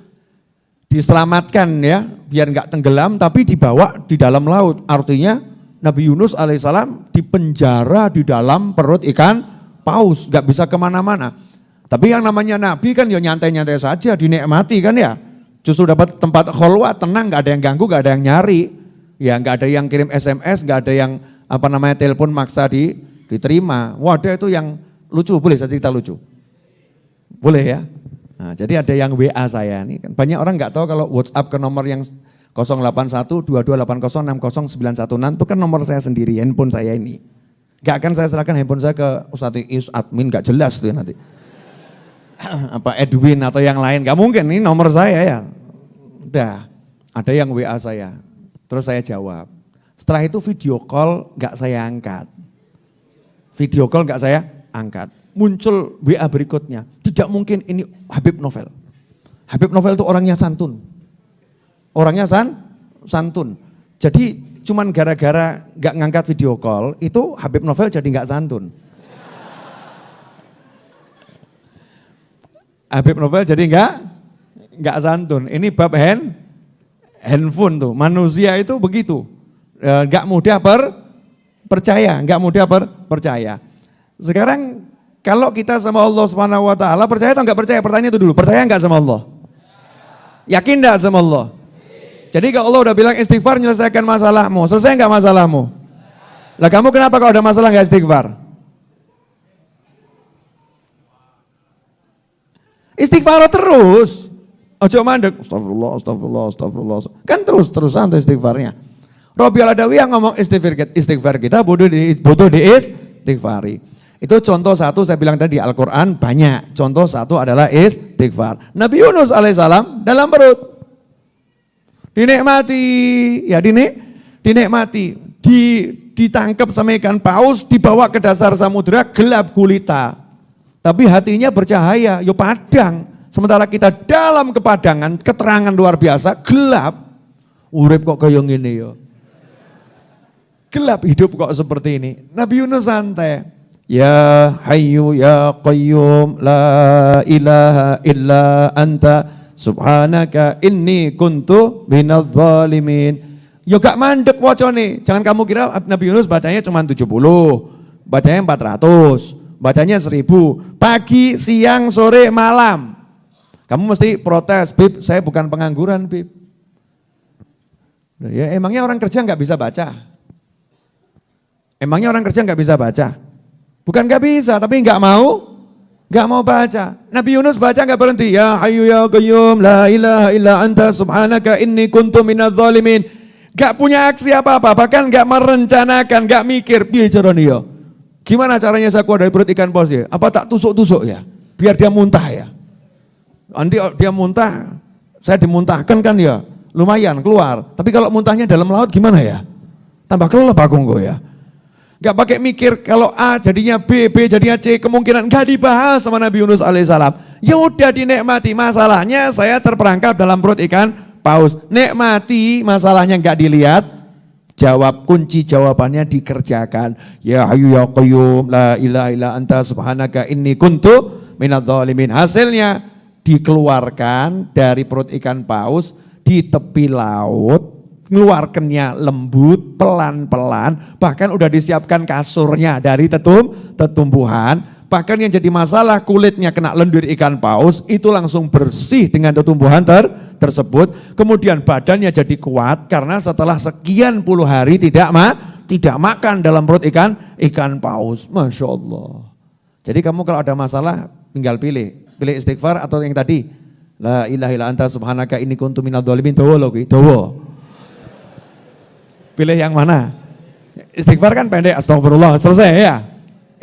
diselamatkan ya, biar nggak tenggelam, tapi dibawa di dalam laut. Artinya Nabi Yunus alaihissalam dipenjara di dalam perut ikan paus, nggak bisa kemana-mana. Tapi yang namanya Nabi kan ya nyantai-nyantai saja, dinikmati kan ya. Justru dapat tempat kholwat, tenang, nggak ada yang ganggu, nggak ada yang nyari, ya nggak ada yang kirim SMS, nggak ada yang telepon maksa diterima. Wadah itu yang lucu, boleh saya cerita lucu? Boleh ya? Nah, jadi ada yang WA saya nih, kan banyak orang nggak tahu kalau WhatsApp ke nomor yang 081-2280-60-916 itu kan nomor saya sendiri, handphone saya ini. Gak akan saya serahkan handphone saya ke Ustadz Is, admin, gak jelas tuh ya nanti. Apa Edwin atau yang lain, gak mungkin, ini nomor saya ya. Udah, ada yang WA saya, terus saya jawab. Setelah itu video call gak saya angkat. Video call gak saya angkat. Muncul WA berikutnya, tidak mungkin ini Habib Novel. Habib Novel itu orangnya santun. Orangnya santun. Jadi cuman gara-gara gak ngangkat video call, itu Habib Novel jadi gak santun. Habib Novel jadi gak santun. Ini bab handphone tuh. Manusia itu begitu. Gak mudah percaya. Sekarang kalau kita sama Allah Subhanahu wa taala percaya atau enggak percaya? Pertanyaan itu dulu, percaya enggak sama Allah? Yakin enggak sama Allah? Jadi kalau Allah udah bilang istighfar menyelesaikan masalahmu, selesai enggak masalahmu? Lah kamu kenapa kalau ada masalah enggak istighfar? Istighfar terus. Ojo mandek, astagfirullah. Kan terus-terusan istighfarnya. Rabi al-Adawiyah ngomong istighfar kita butuh diistighfari. Itu contoh satu saya bilang tadi di Al-Quran banyak. Contoh satu adalah istighfar. Nabi Yunus alaihissalam dalam perut. Dinikmati, ya dinikmati. Ditangkap sama ikan paus, dibawa ke dasar samudera, gelap gulita. Tapi hatinya bercahaya, yo padang. Sementara kita dalam kepadangan, keterangan luar biasa, gelap. Urip kok kayak gini yo. Gelap hidup kok seperti ini. Nabi Yunus santai. Ya Hayyu ya Qayyum la ilaha illa anta subhanaka inni kuntu minadh dhalimin. Ya gak mandek wacane. Jangan kamu kira Nabi Yunus bacanya cuma 70, bacanya 400, bacanya 1000. Pagi, siang, sore, malam. Kamu mesti protes, Bib, saya bukan pengangguran, Bib. Ya emangnya orang kerja nggak bisa baca? Emangnya orang kerja nggak bisa baca? Bukan nggak bisa, tapi nggak mau baca. Nabi Yunus baca nggak berhenti. Ya Hayyu ya Qayyum la ilaha illa anta subhanaka inni kuntu minadh dhalimin. Gak punya aksi apa-apa, bahkan gak merencanakan, gak mikir. Piye caranya ya? Gimana caranya saya keluar dari perut ikan paus ya? Apa tak tusuk-tusuk ya? Biar dia muntah ya? Nanti dia muntah, saya dimuntahkan kan ya? Lumayan keluar. Tapi kalau muntahnya dalam laut gimana ya? Tambah kelelep aku enggak ya? Gak pakai mikir kalau A jadinya B, B jadinya C, kemungkinan gak dibahas sama Nabi Yunus alaihissalam. Ya udah dinikmati, masalahnya saya terperangkap dalam perut ikan paus. Nikmati, masalahnya gak dilihat, jawab, kunci jawabannya dikerjakan. Ya Hayyu ya Qayyum la ilaha illa anta subhanaka inni kuntu minadh dhalimin. Hasilnya dikeluarkan dari perut ikan paus di tepi laut. Ngeluarkannya lembut, pelan-pelan, bahkan udah disiapkan kasurnya dari tetumbuhan, bahkan yang jadi masalah kulitnya kena lendir ikan paus, itu langsung bersih dengan tetumbuhan tersebut, kemudian badannya jadi kuat karena setelah sekian puluh hari tidak makan dalam perut ikan paus. Masya Allah. Jadi kamu kalau ada masalah tinggal pilih istighfar atau yang tadi, la ilaha illa anta subhanaka inni kuntu minadh dhalimin, dawa. Pilih yang mana? Istighfar kan pendek, astagfirullah, selesai ya.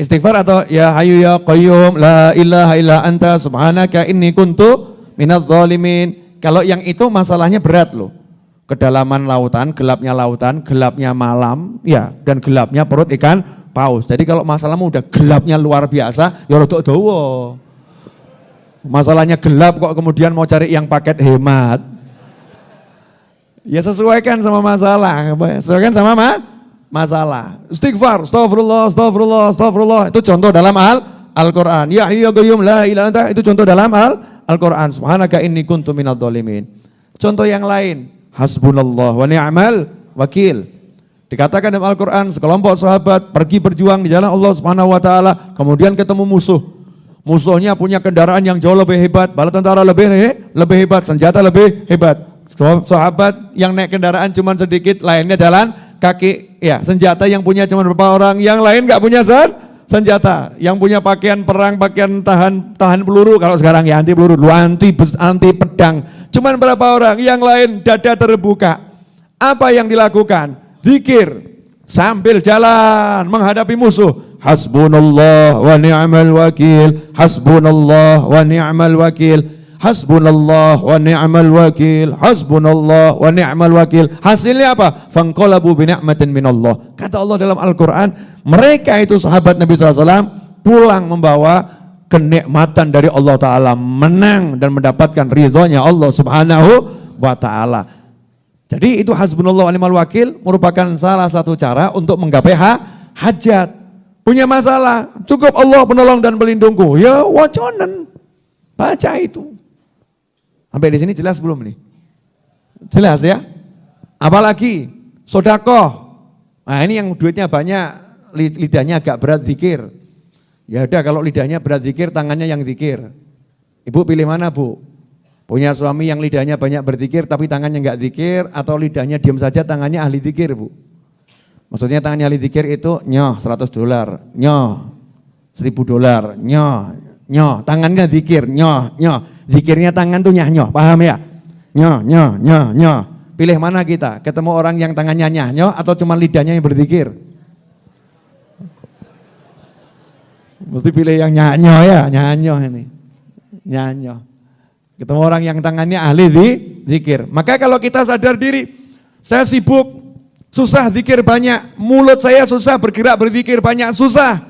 Istighfar atau ya Hayyu ya Qayyum la ilaha illa anta subhanaka inni kuntu minadh dhalimin. Kalau yang itu masalahnya berat loh. Kedalaman lautan, gelapnya malam, ya, dan gelapnya perut ikan paus. Jadi kalau masalahmu udah gelapnya luar biasa, ya rodok dawa. Masalahnya gelap kok kemudian mau cari yang paket hemat. Ya sesuaikan sama masalah, sesuaikan sama masalah. Istighfar, astagfirullah, itu contoh dalam Al-Quran. Ya Hayyu ya Qayyum la ilaha anta, itu contoh dalam Al-Quran. Subhanaka inni kuntu minadh dhalimin. Contoh yang lain, hasbunallah wa ni'mal wakil. Dikatakan dalam Al-Quran, sekelompok sahabat pergi berjuang di jalan Allah Subhanahu wa taala, kemudian ketemu musuh. Musuhnya punya kendaraan yang jauh lebih hebat, bala tentara lebih hebat, senjata lebih hebat. Sahabat yang naik kendaraan cuma sedikit, lainnya jalan kaki, ya senjata yang punya cuma beberapa orang, yang lain nggak punya senjata, yang punya pakaian perang, pakaian tahan peluru, kalau sekarang ya anti peluru, anti pedang, cuma berapa orang, yang lain dada terbuka. Apa yang dilakukan? Zikir sambil jalan menghadapi musuh. Hasbunallah wa ni'mal wakil, hasbunallah wa ni'mal wakil. Hasbunallah wa ni'mal wakil, hasbunallah wa ni'mal wakil. Hasilnya apa? Fanqalabu bi ni'matin minallah. Kata Allah dalam Al-Quran, mereka itu sahabat Nabi SAW pulang membawa kenikmatan dari Allah Ta'ala, menang dan mendapatkan ridhonya Allah Subhanahu wa Ta'ala. Jadi itu hasbunallah wa ni'mal wakil merupakan salah satu cara untuk menggapai hajat. Punya masalah, cukup Allah penolong dan pelindungku. Ya waconan, baca itu. Sampai di sini jelas belum nih? Jelas ya? Apalagi sodakoh. Nah ini yang duitnya banyak, lidahnya agak berat zikir. Ya udah kalau lidahnya berat zikir, tangannya yang zikir. Ibu pilih mana bu? Punya suami yang lidahnya banyak berzikir tapi tangannya enggak zikir, atau lidahnya diam saja tangannya ahli zikir bu? Maksudnya tangannya ahli zikir itu $100, $1.000, $1000, tangannya zikir, zikirnya tangan tuh nyah, paham ya? Pilih mana kita? Ketemu orang yang tangannya nyah atau cuma lidahnya yang berzikir? Mesti pilih yang nyah ya, nyah ini. Ketemu orang yang tangannya ahli zikir. Maka kalau kita sadar diri, saya sibuk, susah zikir banyak, mulut saya susah bergerak berzikir banyak, susah.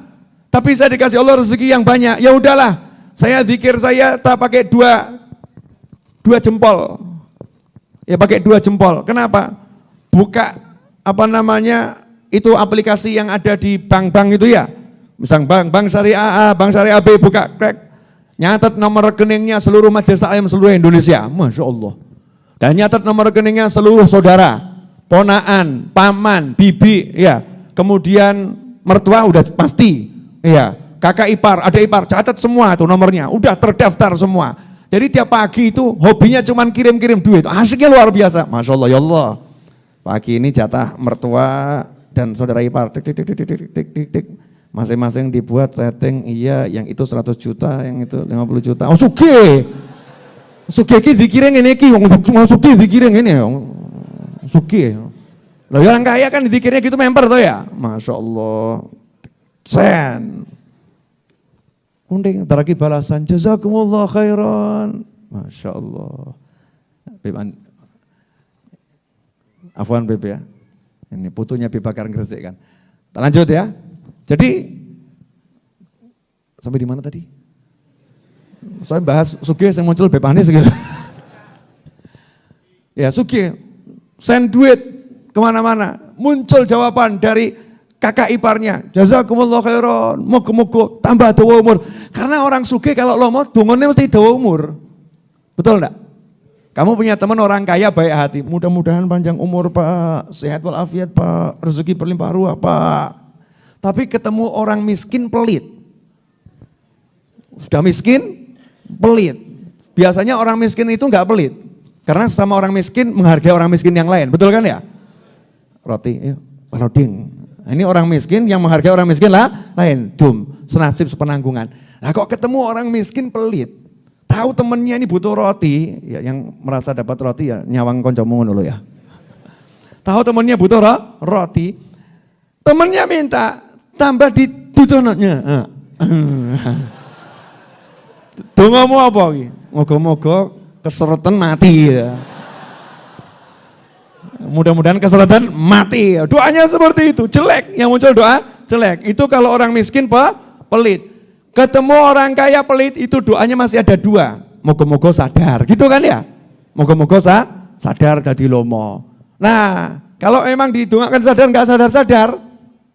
Tapi saya dikasih Allah rezeki yang banyak, ya udahlah, saya zikir saya tak pakai dua jempol. Ya pakai 2 jempol. Kenapa? Buka itu aplikasi yang ada di bank-bank itu ya. Misal bank syariah A, bank syariah B, buka crack. Nyatet nomor rekeningnya seluruh majelis taklim seluruh Indonesia. Masya Allah. Dan nyatet nomor rekeningnya seluruh saudara, ponaan, paman, bibi, ya. Kemudian mertua udah pasti, ya. Kakak ipar, ada ipar, catat semua tuh nomornya. Udah terdaftar semua. Jadi tiap pagi itu hobinya cuman kirim-kirim duit. Asyiknya luar biasa. Masya Allah, ya Allah. Pagi ini jatah mertua dan saudara ipar. Tik, tik, tik, tik, tik, tik, tik, tik. Masing-masing dibuat setting, iya yang itu 100 juta, yang itu 50 juta. Oh sugih. Sugih ki dikiring ini ki, mau sugih dikiring ini. Sugih. Loh orang kaya kan dikirnya gitu member tuh ya. Masya Allah. Sen. Unding, taraki balasan, jazakumullah khairan. Masya Allah. Afwan Beb ya. Ini putunya Beb Bakar Gresik kan. Kita lanjut ya. Jadi, sampai di mana tadi? Saya bahas sugih yang muncul Beb Anies gitu. Ya sugih, send duit kemana-mana. Muncul jawaban dari kakak iparnya. Jazakumullah khairan, moga-moga tambah dawa umur. Karena orang sugih kalau lomo, dungonnya mesti dawa umur. Betul enggak? Kamu punya teman orang kaya baik hati. Mudah-mudahan panjang umur Pak, sehat walafiat Pak, rezeki berlimpah ruah Pak. Tapi ketemu orang miskin pelit. Sudah miskin, pelit. Biasanya orang miskin itu enggak pelit. Karena sama orang miskin menghargai orang miskin yang lain. Betul kan ya? Roti, ya, paroding. Ini orang miskin yang menghargai orang miskin lah lain. Dum, senasib sepenanggungan. Nah kok ketemu orang miskin pelit. Tahu temennya ini butuh roti. Ya, yang merasa dapat roti ya nyawang koncomu ngono lho ya. Tahu temennya butuh roti. Temennya minta tambah di dudonnya. Dongamu apa iki? Moga-moga keseretan mati ya. Mudah-mudahan keseretan mati. Doanya seperti itu, jelek. Yang muncul doa jelek. Itu kalau orang miskin pelit. Ketemu orang kaya pelit itu doanya masih ada 2. Moga-moga sadar. Gitu kan ya? Moga-moga sadar jadi lomo. Nah, kalau emang didongakan sadar nggak sadar-sadar,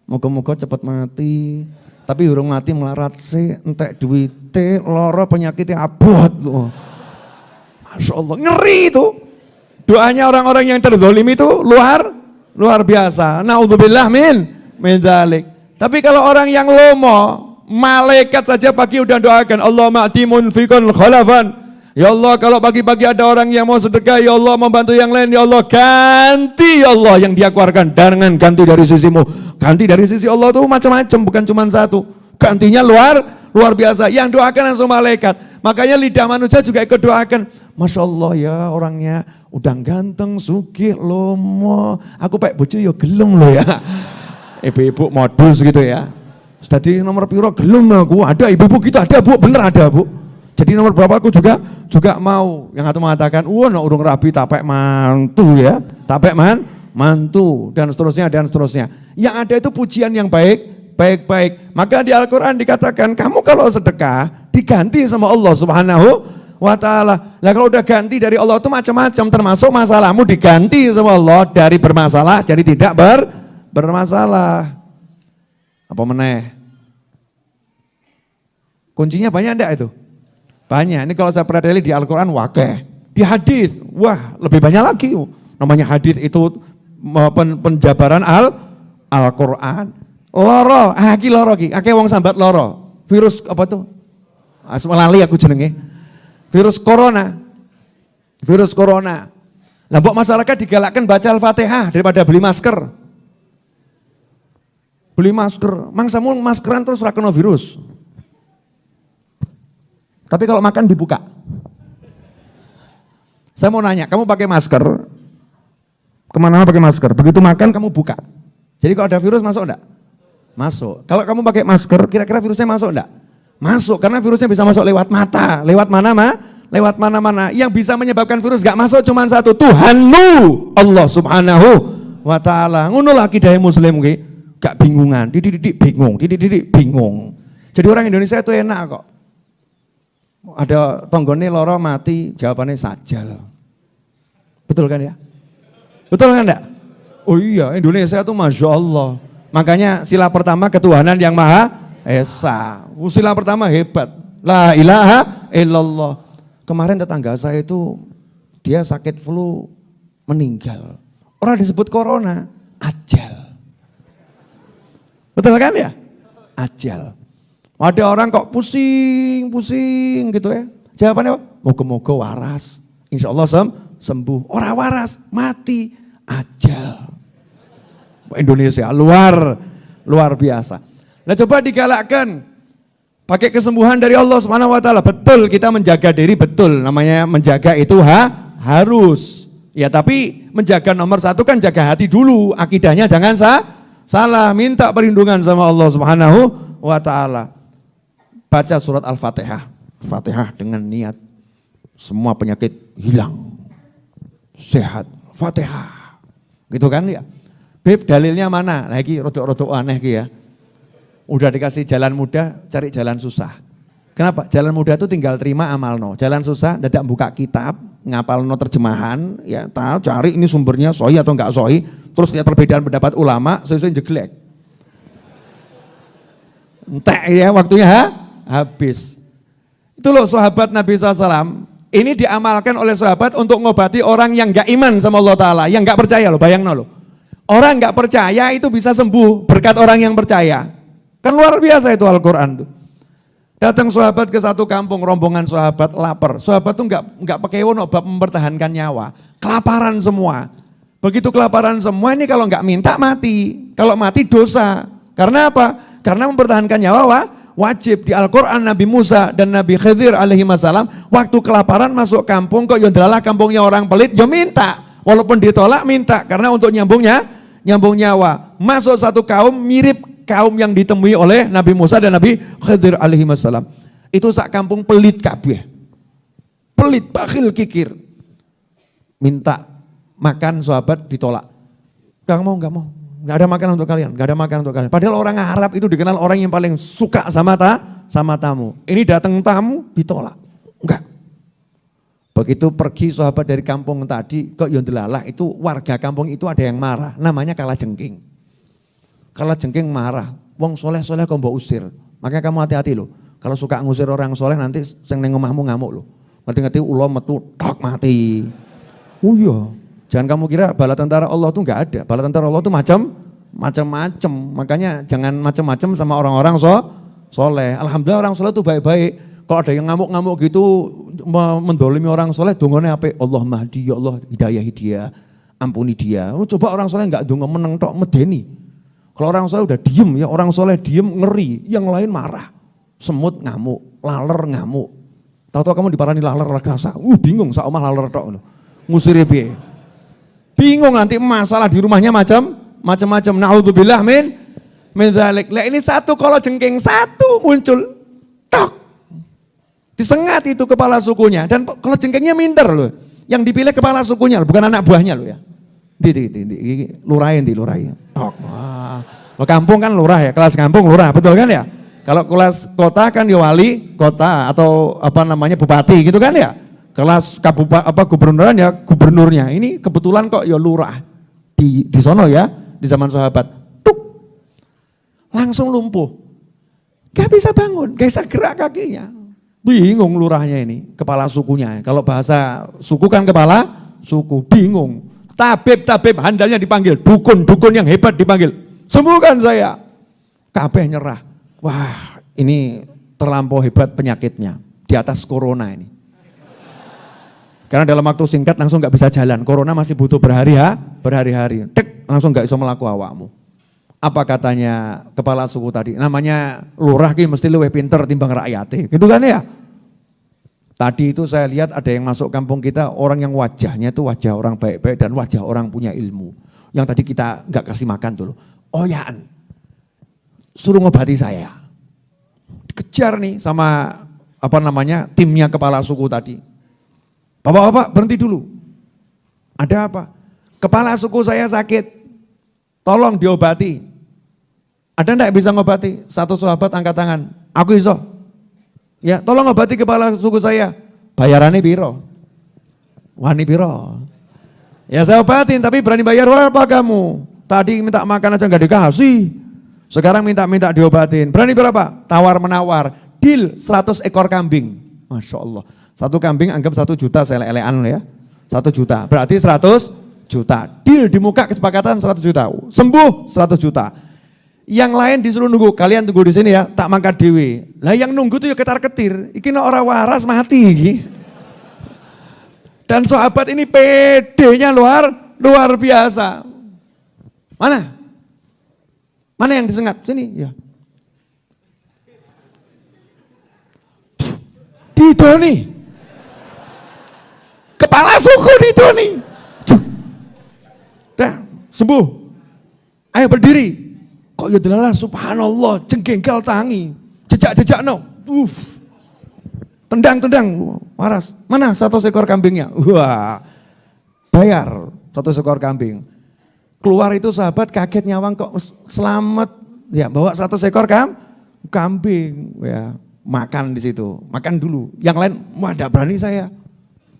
moga-moga cepat mati. Tapi urung mati melarat sih, entek duwite, lara penyakitnya abot. Masya Allah, ngeri itu. Doanya orang-orang yang terzalim itu luar biasa. Naudzubillah min dzalik. Tapi kalau orang yang lomo, malaikat saja pagi udah doakan, Allahumma ati munfiqan khalafan. Ya Allah, kalau pagi-pagi ada orang yang mau sedekah, ya Allah membantu yang lain, ya Allah ganti, ya Allah yang dia keluarkan dengan ganti dari sisimu. Ganti dari sisi Allah itu macam-macam, bukan cuma satu. Gantinya luar biasa. Yang doakan langsung malaikat. Makanya lidah manusia juga ikut doakan. Masya Allah ya orangnya udah ganteng, sugih, lomo. Aku pakai bojo ya gelem loh ya. Ibu-ibu modus gitu ya. Jadi nomor piro gelem aku. Ada ibu-ibu gitu, ada Bu, bener ada Bu. Jadi nomor berapa aku juga mau. Yang satu mengatakan, no urung rabi tapek mantu ya. Tapek mantu dan seterusnya dan seterusnya. Yang ada itu pujian yang baik. Maka di Al-Quran dikatakan, kamu kalau sedekah diganti sama Allah Subhanahu wa ta'ala. Nah kalau udah ganti dari Allah itu macam-macam, termasuk masalahmu diganti sama Allah dari bermasalah jadi tidak bermasalah. Apa meneh? Kuncinya banyak enggak itu? Banyak. Ini kalau saya perhatikan di Al-Quran wakeh. Di hadis, wah lebih banyak lagi. Namanya hadis itu penjabaran Al-Quran. Loro, ki loro ki. Akeh wong sambat loro. Virus apa tuh? Lali aku jenenge. Virus corona. Lah mbok masyarakat digalakkan baca Al-Fatihah daripada beli masker. Beli masker, mangsamu maskeran terus ora kena virus. Tapi kalau makan dibuka. Saya mau nanya, kamu pakai masker, kemana-mana pakai masker, begitu makan kamu buka. Jadi kalau ada virus masuk enggak? Masuk. Kalau kamu pakai masker, kira-kira virusnya masuk enggak? Masuk, karena virusnya bisa masuk lewat mata. Lewat mana lewat mana-mana. Yang bisa menyebabkan virus gak masuk cuma satu, Tuhanmu, Allah Subhanahu wa ta'ala. Ngono lah akidah muslim ki, gak bingungan, didik bingung, didik bingung. Jadi orang Indonesia itu enak kok. Ada tonggone loro mati, jawabannya sajal. Betul kan ya? Betul kan enggak? Oh iya, Indonesia itu Masya Allah. Makanya sila pertama ketuhanan yang Maha Esa. Sila pertama hebat. La ilaha illallah. Kemarin tetangga saya itu dia sakit flu meninggal. Orang disebut corona, ajal. Betul kan ya? Ajal. Ada orang kok pusing gitu ya. Jawabannya apa? Moga-moga waras. Insya Allah sembuh. Orang waras, mati, ajal. Indonesia luar biasa. Nah coba digalakkan. Pakai kesembuhan dari Allah Subhanahu wa taala. Betul kita menjaga diri, betul. Namanya menjaga itu harus. Ya tapi menjaga nomor satu kan jaga hati dulu. Akidahnya jangan salah. Minta perlindungan sama Allah Subhanahu wa taala. Baca surat Al-Fatihah. Fatihah dengan niat semua penyakit hilang. Sehat. Fatihah. Gitu kan ya. Beb dalilnya mana? Lagi rodok-rodok aneh ya. Udah dikasih jalan mudah, cari jalan susah. Kenapa? Jalan mudah itu tinggal terima amalno. Jalan susah, dadak buka kitab, ngapalno terjemahan, ya tahu cari ini sumbernya sahih atau enggak sahih, terus lihat perbedaan pendapat ulama, sesuai jeglek. Entek ya waktunya habis. Itu loh sahabat Nabi SAW, ini diamalkan oleh sahabat untuk ngobati orang yang enggak iman sama Allah Ta'ala, yang enggak percaya loh, bayangno loh. Orang enggak percaya itu bisa sembuh berkat orang yang percaya. Kan luar biasa itu Al-Quran tuh. Datang sahabat ke satu kampung, rombongan sahabat lapar. Sahabat tuh enggak pakai wono bab mempertahankan nyawa. Kelaparan semua. Begitu kelaparan semua ini kalau enggak minta mati. Kalau mati dosa. Karena apa? Karena mempertahankan nyawa wajib. Di Al-Quran Nabi Musa dan Nabi Khidir alaihi wassalam waktu kelaparan masuk kampung kok yondralah kampungnya orang pelit, yo minta. Walaupun ditolak minta karena untuk nyambung nyawa. Masuk satu kaum mirip kaum yang ditemui oleh Nabi Musa dan Nabi Khidir alaihi wassalam. Itu sak kampung pelit kabeh. Pelit, bakhil, kikir. Minta makan sahabat ditolak. Enggak mau. Enggak ada makan untuk kalian, enggak ada makan untuk kalian. Padahal orang Arab itu dikenal orang yang paling suka sama tamu. Ini datang tamu ditolak. Enggak. Begitu pergi sahabat dari kampung tadi ke Yondelalah itu warga kampung itu ada yang marah, namanya kalajengking. Kalajengking marah, wong soleh-soleh kok mbok usir. Makanya kamu hati-hati loh. Kalau suka ngusir orang soleh nanti sing ning omahmu ngamuk loh. Ngerti-ngerti ulo metu tok mati. Oh iya, jangan kamu kira bala tentara Allah tuh enggak ada. Bala tentara Allah tuh macam-macam. Makanya jangan macam-macam sama orang-orang soleh. Alhamdulillah orang soleh tuh baik-baik. Kalau ada yang ngamuk-ngamuk gitu mendolimi orang soleh, dongone apik. Allah mahdi, ya Allah hidayah dia, ampuni dia. Coba orang soleh enggak dongo meneng tok medeni. Kalau orang soleh udah diem ya, orang soleh diem ngeri, yang lain marah. Semut ngamuk, laler ngamuk. Tahu-tahu kamu diparani laler ragasa, bingung sak omah laler tok. Ngusir piye? Bingung nanti masalah di rumahnya macam-macam. Naudzubillah min dzalik. Lah ini satu kalau jengking satu muncul. Tok. Disengat itu kepala sukunya dan kalau jengkingnya minder loh. Yang dipilih kepala sukunya loh, bukan anak buahnya loh ya. Lurahin. Tok. Lo kampung kan lurah ya, kelas kampung lurah, betul kan ya? Kalau kelas kota kan ya wali kota atau apa namanya bupati gitu kan ya? Kelas gubernuran ya gubernurnya. Ini kebetulan kok ya lurah di sono ya, di zaman sahabat. Tuk. Langsung lumpuh. Gak bisa bangun, gak bisa gerak kakinya. Bingung lurahnya ini, kepala sukunya. Kalau bahasa suku kan kepala suku, bingung. Tabib handalnya dipanggil, dukun yang hebat dipanggil. Sembuhkan saya. Kabeh nyerah. Wah, ini terlampau hebat penyakitnya. Di atas corona ini. Karena dalam waktu singkat langsung gak bisa jalan. Corona masih butuh berhari-hari. Tek, langsung gak bisa melaku awakmu. Apa katanya kepala suku tadi? Namanya lurah ki mesti luwih pinter timbang rakyate. Gitu kan ya? Tadi itu saya lihat ada yang masuk kampung kita, orang yang wajahnya itu wajah orang baik-baik dan wajah orang punya ilmu. Yang tadi kita gak kasih makan dulu. Oyaan, suruh ngobati saya. Dikejar nih sama timnya kepala suku tadi. Bapak-bapak berhenti dulu. Ada apa? Kepala suku saya sakit, tolong diobati. Ada enggak bisa ngobati? Satu sahabat angkat tangan, aku iso. Ya, tolong obati kepala suku saya. Bayarannya piro? Wani piro? Ya saya obatin, tapi berani bayar berapa kamu? Tadi minta makan aja nggak dikasih. Sekarang minta diobatin. Berani berapa? Tawar menawar. Deal 100 ekor kambing. Masya Allah. Satu kambing anggap 1 juta, saya ele-elean ya. 1 juta, berarti 100 juta. Deal di muka kesepakatan 100 juta. Sembuh 100 juta. Yang lain disuruh nunggu, kalian tunggu di sini ya, tak mangkat dewe. Lah yang nunggu tuh ya ketar-ketir, iki orang waras mati iki. Dan sahabat ini pedenya luar biasa. Mana? Mana yang disengat? Sini, ya. Didoni. Kepala suku didoni. Dah, sembuh. Ayo berdiri. Kok ya delalah subhanallah, jengkel tangi. Jejak no. Tendang, waras. Mana 1 ekor kambingnya? Wah, bayar 1 ekor kambing. Keluar itu sahabat kaget nyawang kok selamat. Ya bawa 1 ekor kambing. Ya makan di situ, makan dulu. Yang lain, wah enggak berani saya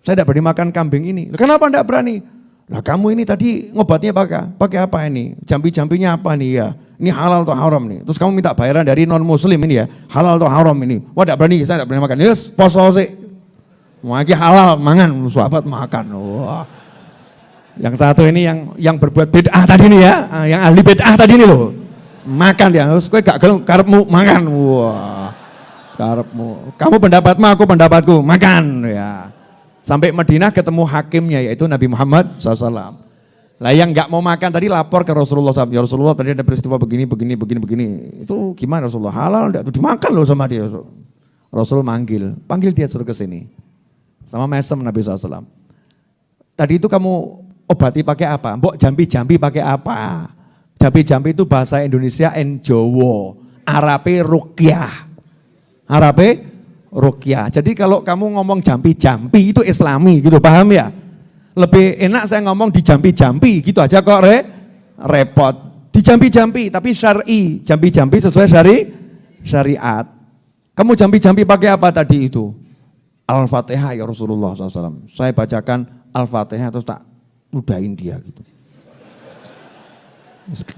enggak berani makan kambing ini. Kenapa enggak berani? Lah kamu ini tadi ngobatnya pakai apa ini? Jampi-jampinya apa nih ya? Ini halal atau haram nih? Terus kamu minta bayaran dari non muslim ini ya? Halal atau haram ini? Wah enggak berani, saya enggak berani makan. Yes, poso sih. Lagi halal, mangan, sahabat makan. Wah. Yang satu ini yang berbuat bid'ah tadi nih ya, yang ahli bid'ah tadi nih loh. Makan dia, terus kowe gak gelem karepmu makan. Wah. Karepmu. Kamu pendapatmu, aku pendapatku, makan ya. Sampai Madinah ketemu hakimnya yaitu Nabi Muhammad SAW. Lah yang nggak mau makan tadi lapor ke Rasulullah SAW. Ya Rasulullah tadi ada peristiwa begini. Itu gimana Rasulullah? Halal enggak? Dimakan loh sama dia. Rasul panggil dia suruh ke sini. Sama mesem Nabi SAW. Tadi itu kamu obati pakai apa? Mbok jampi-jampi pakai apa? Jampi-jampi itu bahasa Indonesia en Jawa. Arabe ruqyah. Jadi kalau kamu ngomong jampi-jampi itu islami gitu, paham ya? Lebih enak saya ngomong di jampi-jampi gitu aja kok repot. Di jampi-jampi tapi syar'i, jampi-jampi sesuai syariat. Kamu jampi-jampi pakai apa tadi itu? Al-Fatihah ya Rasulullah SAW. Saya bacakan Al-Fatihah terus tak ludahin dia gitu.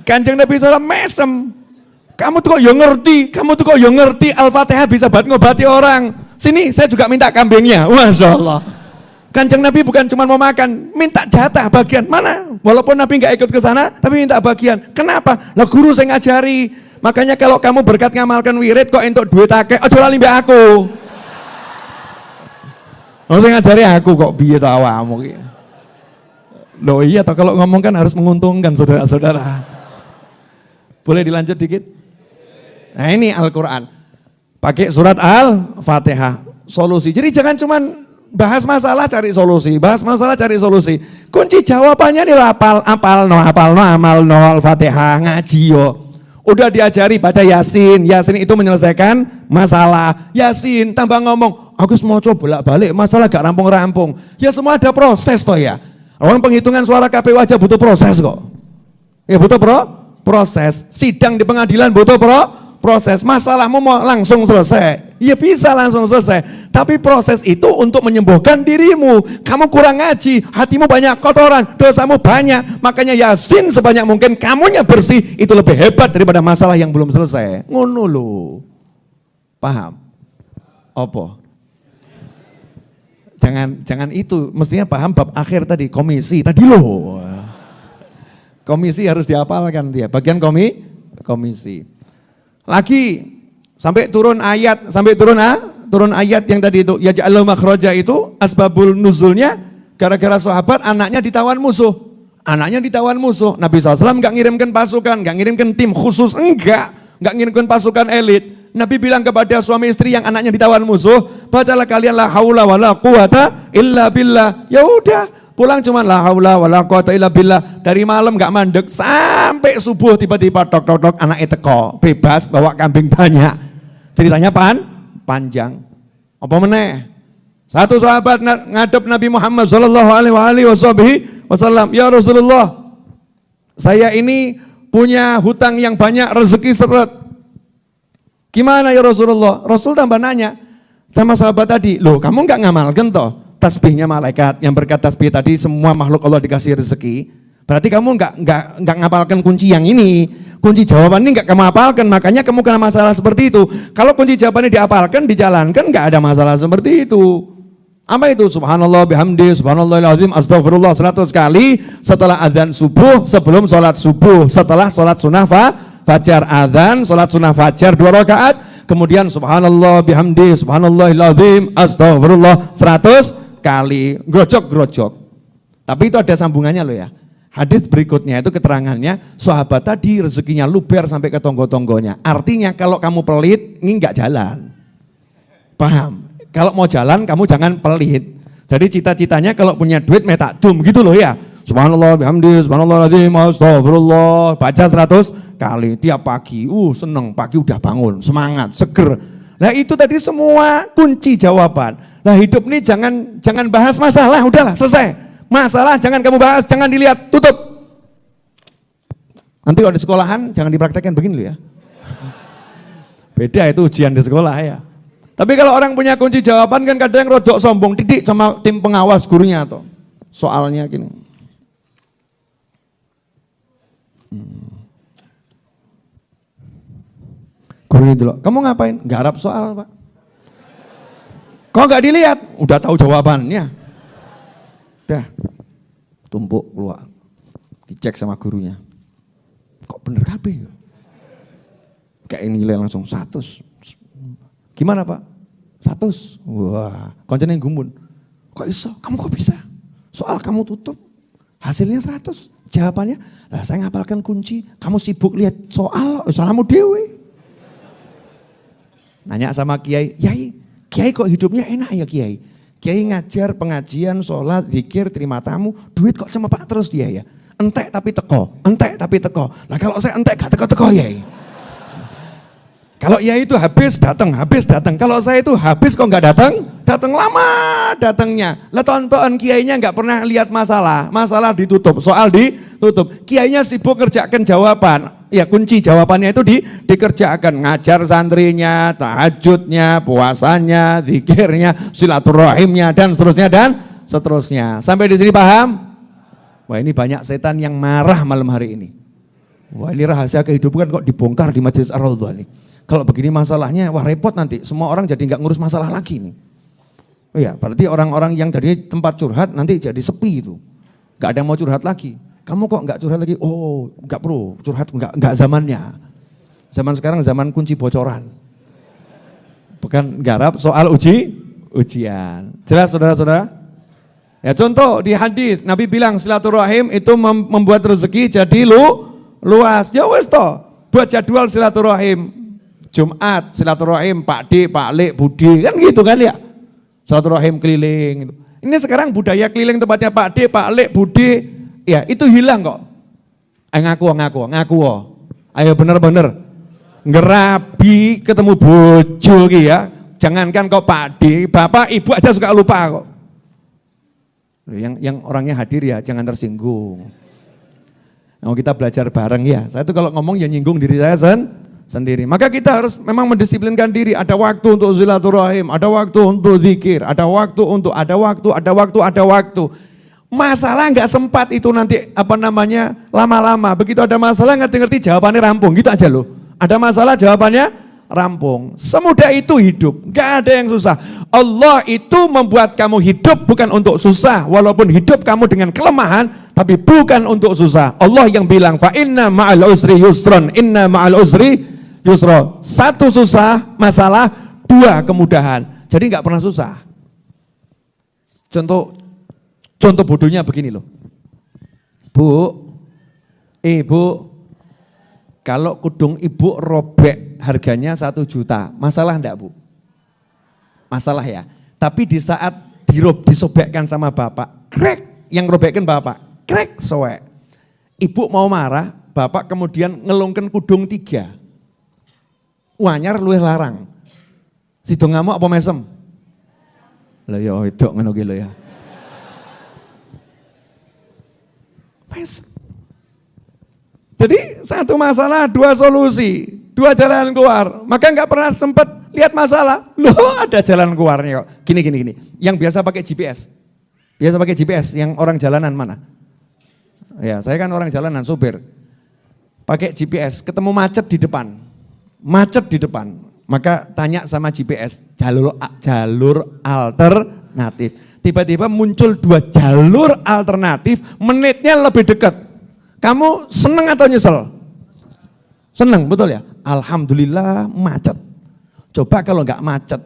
Kanjeng Nabi SAW mesem. Kamu tuh kok yang ngerti Al-Fatihah bisa buat ngobati orang. Sini saya juga minta kambingnya. Masya Allah. Kanjeng Nabi bukan cuma mau makan, minta jatah bagian. Mana? Walaupun Nabi nggak ikut ke sana, tapi minta bagian. Kenapa? Lah guru saya ngajari. Makanya kalau kamu berkat ngamalkan wirid kok entuk duit akeh, aja lali mbek aku. Saya ngajari aku kok piye ta awakmu iki. Loh iya toh kalau ngomong kan harus menguntungkan saudara-saudara. Boleh dilanjut dikit? Nah ini Al-Quran. Pakai surat Al-Fatihah. Solusi. Jadi jangan cuman bahas masalah cari solusi. Kunci jawabannya nih apal no amal no Al-Fatihah ngaji yo. Udah diajari baca Yasin. Yasin itu menyelesaikan masalah. Yasin tambah ngomong. Aku mau coba bolak-balik masalah gak rampung-rampung. Ya semua ada proses toh ya. Orang penghitungan suara KPU aja butuh proses kok. Ya butuh proses. Sidang di pengadilan butuh proses. Masalahmu mau langsung selesai. Ya bisa langsung selesai. Tapi proses itu untuk menyembuhkan dirimu. Kamu kurang ngaji, hatimu banyak kotoran, dosamu banyak. Makanya Yasin sebanyak mungkin kamunya bersih. Itu lebih hebat daripada masalah yang belum selesai. Ngono lho. Paham? Apa? Jangan itu, mestinya paham bab akhir tadi, komisi tadi loh. Komisi harus dihafalkan dia, bagian komisi. Lagi sampai turun ayat yang tadi itu, ya ja'alul makhraja itu asbabul nuzulnya gara-gara sahabat anaknya ditawan musuh. Nabi SAW enggak ngirimkan pasukan, enggak ngirimkan tim khusus, enggak ngirimkan pasukan elit. Nabi bilang kepada suami istri yang anaknya ditawan musuh, bacalah kalian la haula wala quwata illa billah. Ya udah, pulang cuma la haula wala quwata illa billah. Dari malam enggak mandek sampai subuh tiba-tiba tok anaknya teko, bebas bawa kambing banyak. Ceritanya panjang. Apa meneh? Satu sahabat ngadep Nabi Muhammad sallallahu alaihi wasallam, "Ya Rasulullah, saya ini punya hutang yang banyak, rezeki seret. Gimana ya Rasulullah?" Rasul tambah nanya sama sahabat tadi, "Loh, kamu enggak ngamalkan toh tasbihnya malaikat yang berkat tasbih tadi semua makhluk Allah dikasih rezeki? Berarti kamu enggak ngapalkan kunci yang ini. Kunci jawaban ini enggak kamu hafalkan, makanya kamu kena masalah seperti itu. Kalau kunci jawabannya dihafalkan, dijalankan, enggak ada masalah seperti itu." Apa itu? Subhanallah bihamdi, subhanallahil azim, astagfirullah 100 kali setelah azan subuh, sebelum sholat subuh, setelah sholat sunnah fajar, azan, sholat sunnah fajar 2 rakaat, kemudian subhanallah bihamdi, subhanallahil azim, astagfirullah 100 kali, grojok-grojok. Tapi itu ada sambungannya loh ya. Hadis berikutnya itu keterangannya, sahabat tadi rezekinya luber sampai ke tonggo-tonggonya. Artinya kalau kamu pelit, ini enggak jalan. Paham? Kalau mau jalan kamu jangan pelit. Jadi cita-citanya kalau punya duit metakdum gitu loh ya. Subhanallah bihamdi, subhanallahil azim, astagfirullah, baca 100 kali tiap pagi. Seneng, pagi udah bangun, semangat, seger. Nah itu tadi semua kunci jawaban. Nah hidup ini jangan bahas masalah, udahlah selesai. Masalah jangan kamu bahas, jangan dilihat, tutup. Nanti kalau di sekolahan jangan dipraktekkan begini loh ya. Beda itu ujian di sekolah ya. Tapi kalau orang punya kunci jawaban kan kadang rodok sombong, didik sama tim pengawas gurunya atau soalnya gini. Gurunya dulu, kamu ngapain? Garap soal, Pak. Kok nggak dilihat? Udah tahu jawabannya. Dah, tumpuk keluar. Dicek sama gurunya. Kok bener kabeh? Kayak nilai langsung 100. Gimana Pak? 100. Wah, koncene gumun. Kok iso? Kamu kok bisa? Soal kamu tutup, hasilnya 100. Jawabannya, lah saya ngapalkan kunci, kamu sibuk lihat soal, soalmu dewe. Nanya sama Kiai, Kiai kok hidupnya enak ya Kiai? Kiai ngajar, pengajian, sholat, zikir, terima tamu, duit kok cuma Pak terus dia ya? Entek tapi teko, entek tapi teko. Lah kalau saya entek gak teko-teko ya? Kalau ya itu habis datang. Kalau saya itu habis kok nggak datang lama datangnya. Lah tonton kiainya nggak pernah lihat masalah ditutup, soal ditutup. Kiainya sibuk kerjakan jawaban. Ya kunci jawabannya itu dikerjakan, ngajar santrinya, tahajudnya, puasanya, zikirnya, silaturahimnya dan seterusnya. Sampai di sini paham? Wah ini banyak setan yang marah malam hari ini. Wah ini rahasia kehidupan kok dibongkar di Majelis Ar-Raudhah nih. Kalau begini masalahnya, wah repot nanti. Semua orang jadi nggak ngurus masalah lagi nih. Oh ya, berarti orang-orang yang tadi tempat curhat nanti jadi sepi itu. Nggak ada yang mau curhat lagi. Kamu kok nggak curhat lagi? Oh, nggak perlu curhat, nggak zamannya. Zaman sekarang zaman kunci bocoran. Bukan garap soal ujian. Jelas saudara-saudara? Ya contoh di hadis Nabi bilang silaturahim itu membuat rezeki jadi luas. Ya wes toh, buat jadwal silaturahim. Jumat silaturahim Pak D, Pak Lek, Budi kan gitu kan ya. Silaturahim keliling. Ini sekarang budaya keliling tempatnya Pak D, Pak Lek, Budi ya itu hilang kok. Ngaku. Ayo bener-bener. Ngerabi ketemu bojo ki ya. Jangankan kok Pak D, Bapak, Ibu aja suka lupa kok. Yang orangnya hadir ya jangan tersinggung. Nah, kita belajar bareng ya. Saya tuh kalau ngomong ya nyinggung diri saya sendiri. Maka kita harus memang mendisiplinkan diri. Ada waktu untuk silaturahim, ada waktu untuk zikir, ada waktu. Masalah nggak sempat itu nanti lama-lama. Begitu ada masalah ngerti jawabannya rampung, gitu aja loh. Ada masalah jawabannya rampung. Semudah itu hidup, nggak ada yang susah. Allah itu membuat kamu hidup bukan untuk susah. Walaupun hidup kamu dengan kelemahan, tapi bukan untuk susah. Allah yang bilang, fa inna ma'al usri yusron, inna ma'al usri yusro. Satu susah, masalah, 2 kemudahan. Jadi nggak pernah susah. Contoh bodohnya begini loh. Bu, kalau kudung ibu robek harganya 1 juta, masalah enggak Bu? Masalah ya. Tapi di saat disobekkan sama bapak, krek, yang robekkan bapak, krek, soek. Ibu mau marah, bapak kemudian ngelungken kudung 3. Wanyar luwih larang. Sido ngamuk apa mesem? Lah ya itu ngono ki lho ya. Jadi satu masalah, dua solusi, dua jalan keluar. Maka nggak pernah sempat lihat masalah. Loh ada jalan keluarnya kok. Gini. Yang biasa pakai GPS. Biasa pakai GPS, yang orang jalanan mana? Ya saya kan orang jalanan, supir. Pakai GPS, ketemu macet di depan. Macet di depan. Maka tanya sama GPS, jalur alternatif. Tiba-tiba muncul dua jalur alternatif, menitnya lebih dekat. Kamu seneng atau nyesel? Seneng, betul ya? Alhamdulillah macet. Coba kalau nggak macet,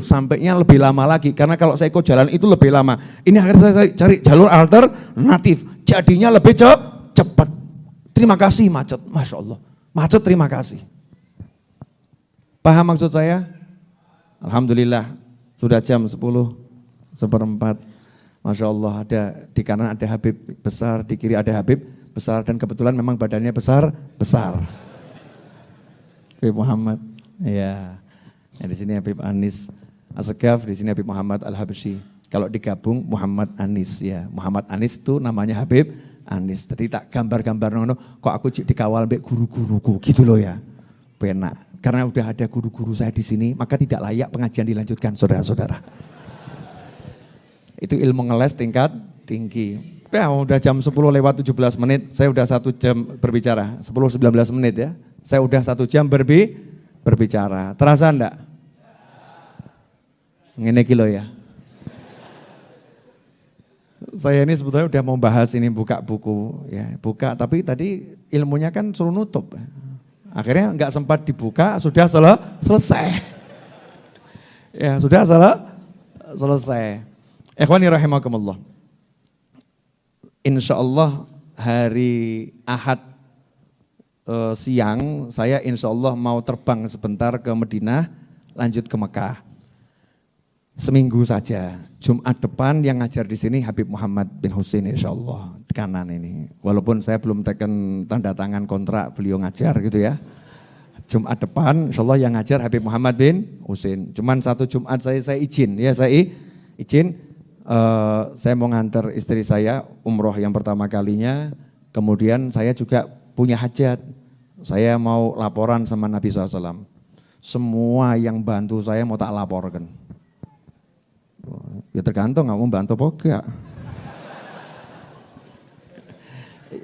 sampainya lebih lama lagi. Karena kalau saya ikut jalan itu lebih lama. Ini akhirnya saya cari jalur alternatif. Jadinya lebih cepat. Terima kasih macet, Masya Allah. Macet terima kasih. Paham maksud saya? Alhamdulillah, sudah jam 10:04. Masya Allah, ada di kanan ada Habib besar, di kiri ada Habib besar, dan kebetulan memang badannya besar. Habib Muhammad, ya. Di sini Habib Anis Asgaf, di sini Habib Muhammad Al-Habsyi. Kalau digabung Muhammad Anis ya. Muhammad Anis itu namanya Habib Anis. Jadi tak gambar-gambar nono, kok aku dikawal mbek guru-guruku gitu loh ya. Penak. Karena udah ada guru-guru saya di sini, maka tidak layak pengajian dilanjutkan, saudara-saudara. Itu ilmu ngeles tingkat tinggi. Udah jam 10:17, saya udah 1 jam berbicara, 10-19 menit ya. Saya udah 1 jam berbicara. Terasa enggak? Ngene iki lho ya. Saya ini sebetulnya udah mau bahas ini, buka buku ya, buka, tapi tadi ilmunya kan suruh nutup. Akhirnya enggak sempat dibuka, sudah selesai. Ya, sudah selesai. Ikhwani rahimakumullah. Insya Allah hari Ahad siang saya insya Allah mau terbang sebentar ke Madinah, lanjut ke Mekah. Seminggu saja. Jumat depan yang ngajar di sini Habib Muhammad bin Husin insya Allah kanan ini. Walaupun saya belum tekan tanda tangan kontrak beliau ngajar gitu ya. Jumat depan insya Allah yang ngajar Habib Muhammad bin Husin. Cuman 1 Jumat saya izin ya, saya izin. Saya mau nganter istri saya umroh yang pertama kalinya, kemudian saya juga punya hajat, saya mau laporan sama Nabi SAW. Semua yang bantu saya mau tak laporkan. Ya tergantung nggak mau bantu apa enggak.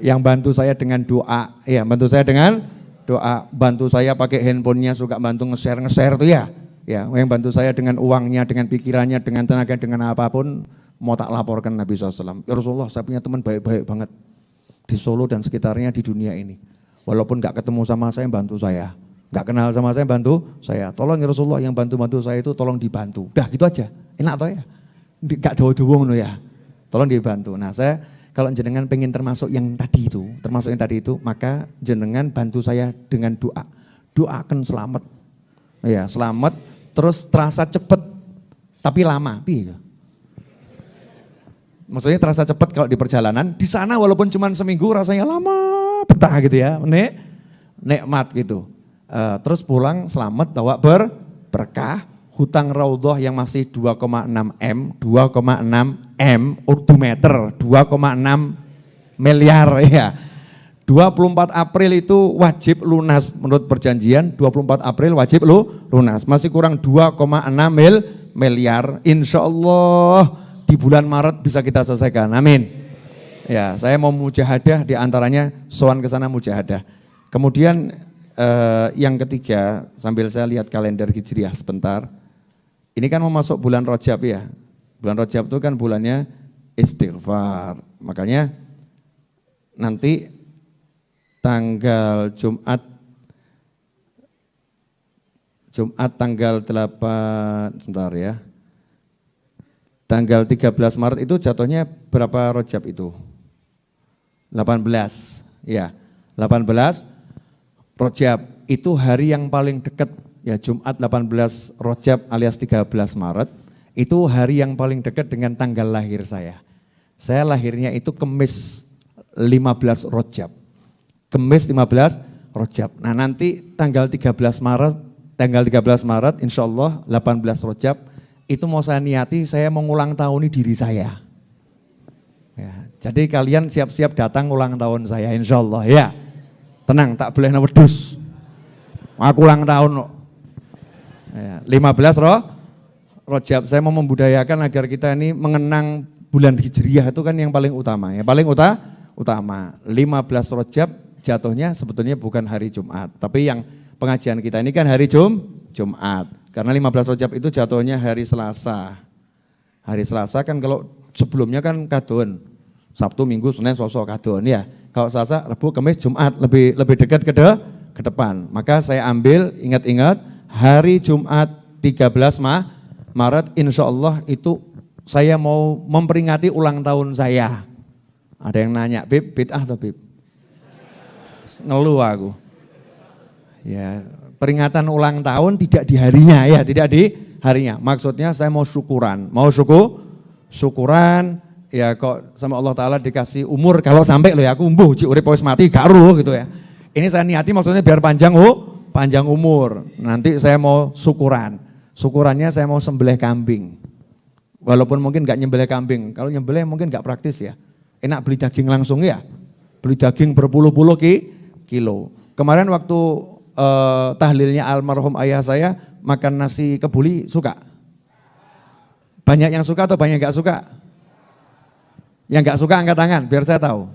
Yang bantu saya dengan doa, ya bantu saya dengan doa, bantu saya pakai handphonenya suka bantu nge-share tuh ya. Ya, yang bantu saya dengan uangnya, dengan pikirannya, dengan tenaga, dengan apapun, mau tak laporkan Nabi SAW. Ya Rasulullah, saya punya teman baik-baik banget di Solo dan sekitarnya di dunia ini. Walaupun gak ketemu sama saya, bantu saya. Gak kenal sama saya, bantu saya. Tolong ya Rasulullah, yang bantu-bantu saya itu tolong dibantu. Dah gitu aja, enak toh ya. Gak dawa-dawa ngono ya. Tolong dibantu. Nah saya, kalau jenengan pengen termasuk yang tadi itu, maka jenengan bantu saya dengan doa. Doakan selamat. Ya, selamat, terus terasa cepet, tapi lama. Maksudnya terasa cepet kalau di perjalanan, di sana walaupun cuma seminggu rasanya lama, betah gitu ya, nikmat gitu. Terus pulang selamat, bawa berkah, hutang raudhah yang masih 2,6 M, urdu meter, 2,6 miliar ya. 24 April itu wajib lunas menurut perjanjian, 24 April wajib lunas. Masih kurang 2,6 miliar. Insya Allah di bulan Maret bisa kita selesaikan. Amin. Ya, saya mau mujahadah, di antaranya sowan ke sana mujahadah. Kemudian yang ketiga, sambil saya lihat kalender Hijriah sebentar. Ini kan mau masuk bulan Rajab ya. Bulan Rajab itu kan bulannya istighfar. Makanya nanti tanggal Jumat tanggal 8, sebentar ya. Tanggal 13 Maret itu jatuhnya berapa Rajab itu? 18. Ya, 18 Rajab itu hari yang paling dekat ya, Jumat 18 Rajab alias 13 Maret itu hari yang paling dekat dengan tanggal lahir saya. Saya lahirnya itu Kamis 15 Rajab. Kamis 15 Rajab. Nah nanti tanggal 13 Maret insya Allah 18 Rajab itu mau saya niati, saya mau ngulang tahuni diri saya. Ya, jadi kalian siap-siap datang ulang tahun saya insya Allah ya. Tenang, tak boleh wedus. Aku ulang tahun. Ya, 15 Rajab, saya mau membudayakan agar kita ini mengenang bulan Hijriah itu kan yang paling utama. Ya, paling utama. 15 Rajab jatuhnya sebetulnya bukan hari Jumat. Tapi yang pengajian kita ini kan hari Jumat. Karena 15 Rajab itu jatuhnya hari Selasa. Hari Selasa kan kalau sebelumnya kan kadon. Sabtu, Minggu, Senin, Selasa kadon ya. Kalau Selasa, Rabu, Kamis, Jumat lebih dekat ke depan. Maka saya ambil ingat-ingat hari Jumat 13 Maret insya Allah itu saya mau memperingati ulang tahun saya. Ada yang nanya, Bib, bid'ah atau Bib? Ngeluh aku. Ya, peringatan ulang tahun tidak di harinya ya, tidak di harinya. Maksudnya saya mau syukuran, syukuran ya kok sama Allah Ta'ala dikasih umur kalau sampai loh ya aku umbuh, urip wis mati gak ruh gitu ya. Ini saya niati maksudnya biar panjang umur. Nanti saya mau syukurannya saya mau sembelih kambing. Walaupun mungkin gak nyembelih kambing, kalau nyembelih mungkin gak praktis ya. Enak beli daging langsung ya, beli daging berpuluh-puluh kilo. Kemarin waktu tahlilnya almarhum ayah saya makan nasi kebuli suka? Banyak yang suka atau banyak yang gak suka? Yang gak suka angkat tangan biar saya tahu.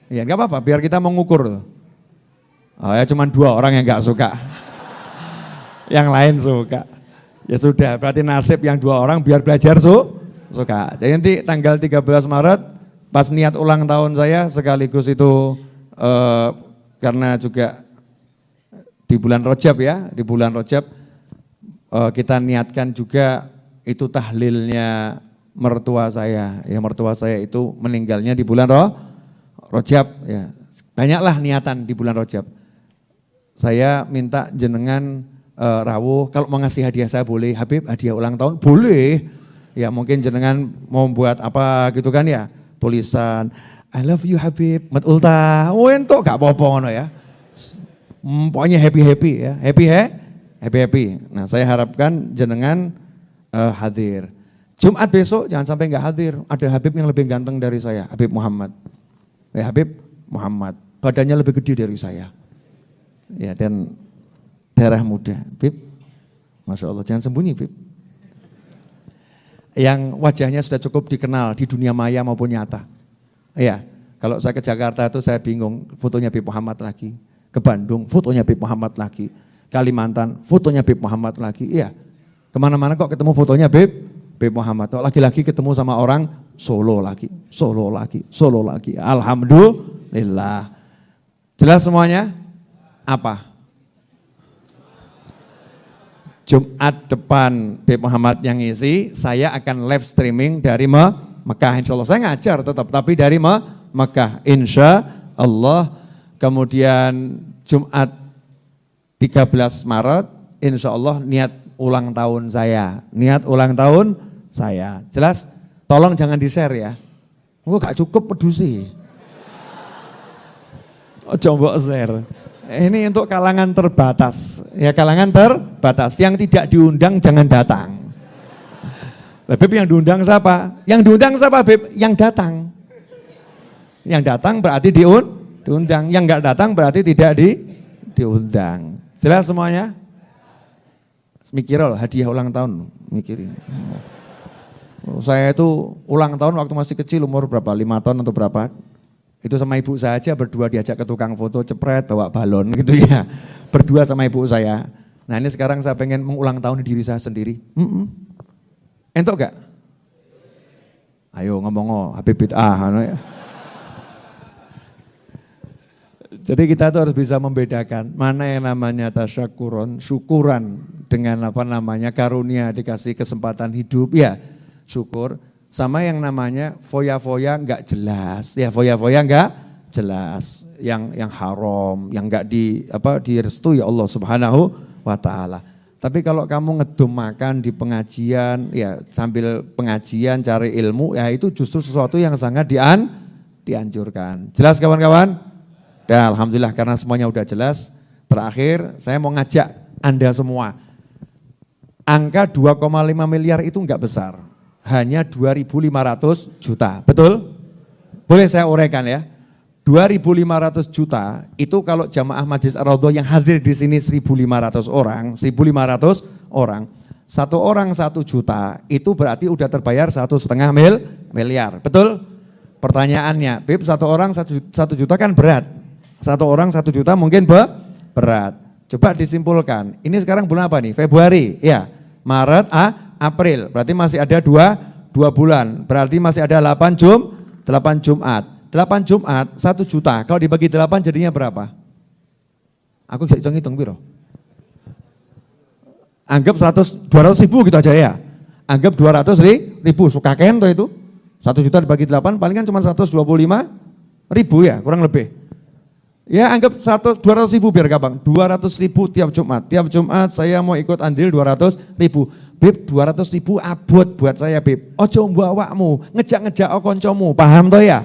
Ya gak apa-apa biar kita mengukur. Oh ya cuma 2 orang yang gak suka. Yang lain suka. Ya sudah berarti nasib yang 2 orang biar belajar suka. Jadi nanti tanggal 13 Maret pas niat ulang tahun saya sekaligus itu karena juga di bulan Rajab ya, di bulan Rajab kita niatkan juga itu tahlilnya mertua saya. Ya mertua saya itu meninggalnya di bulan Rajab ya. Banyaklah niatan di bulan Rajab. Saya minta jenengan rawuh kalau mau ngasih hadiah saya boleh, Habib hadiah ulang tahun boleh. Ya mungkin jenengan mau buat apa gitu kan ya, tulisan I love you Habib, mat ulta. Oh entuk gak apa-apa ngono ya. Pokoknya happy ya, happy. Nah saya harapkan jenengan hadir. Jumat besok jangan sampai nggak hadir. Ada Habib yang lebih ganteng dari saya, Habib Muhammad. Ya Habib Muhammad, badannya lebih gede dari saya. Ya dan darah muda, Habib. Masya Allah, jangan sembunyi Habib. Yang wajahnya sudah cukup dikenal di dunia maya maupun nyata. Ya, kalau saya ke Jakarta itu saya bingung, fotonya Habib Muhammad lagi. Ke Bandung, fotonya Habib Muhammad lagi. Kalimantan, fotonya Habib Muhammad lagi. Iya, kemana-mana kok ketemu fotonya Habib Muhammad. Lagi-lagi ketemu sama orang Solo lagi. Alhamdulillah. Jelas semuanya? Apa? Jumat depan Habib Muhammad yang ngisi, saya akan live streaming dari Mekah insya Allah. Saya ngajar tetap, tapi dari Mekah insya Allah. Kemudian Jumat 13 Maret insya Allah niat ulang tahun saya. Jelas? Tolong jangan di-share ya. Gak cukup pedusi. Coba share. Ini untuk kalangan terbatas. Ya kalangan terbatas. Yang tidak diundang jangan datang. Beb yang diundang siapa? Yang diundang siapa Beb? Yang datang. Yang datang berarti diundang. Yang enggak datang berarti tidak diundang. Jelas semuanya? Mikir loh hadiah ulang tahun. Mikirin. Saya itu ulang tahun waktu masih kecil umur berapa? 5 tahun atau berapa? Itu sama ibu saya aja berdua diajak ke tukang foto cepret bawa balon gitu ya. Berdua sama ibu saya. Nah ini sekarang saya pengen mengulang tahun diri saya sendiri. Entok gak? Ayo ngomong Habib bid'ah. Jadi kita tuh harus bisa membedakan mana yang namanya tasyakuron, syukuran dengan karunia dikasih kesempatan hidup ya syukur. Sama yang namanya foya-foya enggak jelas, ya foya-foya enggak jelas, yang haram, yang enggak direstui Allah Subhanahu wa taala. Tapi kalau kamu ngedum makan di pengajian, ya sambil pengajian cari ilmu, ya itu justru sesuatu yang sangat dianjurkan. Jelas kawan-kawan? Dan alhamdulillah karena semuanya udah jelas. Terakhir saya mau ngajak Anda semua. Angka 2,5 miliar itu enggak besar, hanya 2.500 juta, betul? Boleh saya uraikan ya? 2.500 juta itu kalau jamaah Majelis Ar-Raudhah yang hadir di sini 1.500 orang, 1.500 orang, satu orang 1 juta itu berarti udah terbayar 1,5 miliar, betul? Pertanyaannya, Bib, satu orang 1 juta kan berat, satu orang 1 juta mungkin berat. Coba disimpulkan, ini sekarang bulan apa nih? Februari, ya, Maret, April, berarti masih ada 2 bulan, berarti masih ada 8 Jumat. 8 Jumat 1 juta, kalau dibagi 8 jadinya berapa? Aku bisa hitung biro. Anggap 200 ribu gitu aja ya. Anggap 200 ribu, suka kento itu. 1 juta dibagi 8 paling kan cuma 125 ribu ya, kurang lebih. Ya anggap 200 ribu biar gampang, 200 ribu tiap Jumat. Tiap Jumat saya mau ikut andil 200 ribu. Bib, 200 ribu abot buat saya Bib. Ojo mbok awakmu, ngejak-ngejak koncomu, paham toh ya?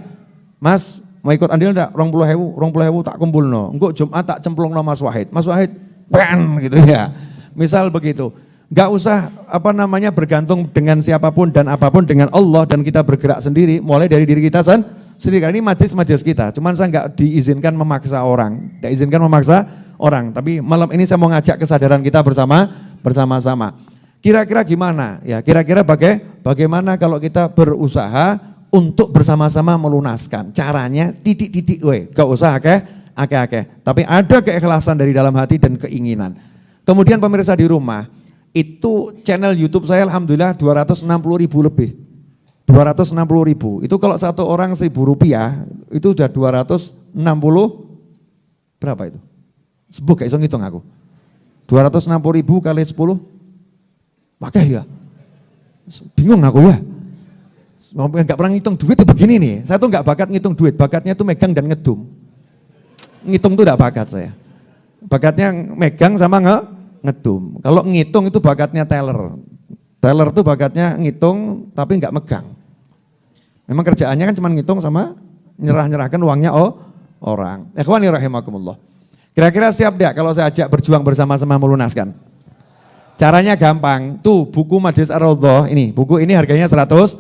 Mas, mau ikut andil enggak? 20.000 tak kumpulno. Engko Jumat tak cemplungno Mas Wahid. Mas Wahid, bang gitu ya. Misal begitu. Enggak usah bergantung dengan siapapun dan apapun, dengan Allah, dan kita bergerak sendiri mulai dari diri kita sendiri. Ini majelis kita, cuman saya enggak diizinkan memaksa orang. Enggak izinkan memaksa orang, tapi malam ini saya mau ngajak kesadaran kita bersama-sama. Kira-kira gimana? Ya, kira-kira bagaimana kalau kita berusaha untuk bersama-sama melunaskan. Caranya titik-titik gak usah akeh-akeh. Tapi ada keikhlasan dari dalam hati dan keinginan. Kemudian pemirsa di rumah, itu channel YouTube saya alhamdulillah 260 ribu lebih. 260 ribu, itu kalau satu orang Rp1.000, itu udah 260, berapa itu? Sebut gak iso ngitung aku. 260 ribu kali 10, pakai ya? Bingung aku ya. Enggak pernah ngitung duit itu begini nih. Saya tuh enggak bakat ngitung duit, bakatnya tuh megang dan ngedum. Ngitung tuh enggak bakat saya. Bakatnya megang sama ngedum. Kalau ngitung itu bakatnya teller. Teller tuh bakatnya ngitung tapi enggak megang. Memang kerjaannya kan cuma ngitung sama nyerahkan uangnya orang. Ikhwani rahimakumullah. Kira-kira siap enggak kalau saya ajak berjuang bersama-sama melunaskan? Caranya gampang. Tuh buku Majelis Ar-Raudhah ini, buku ini harganya 100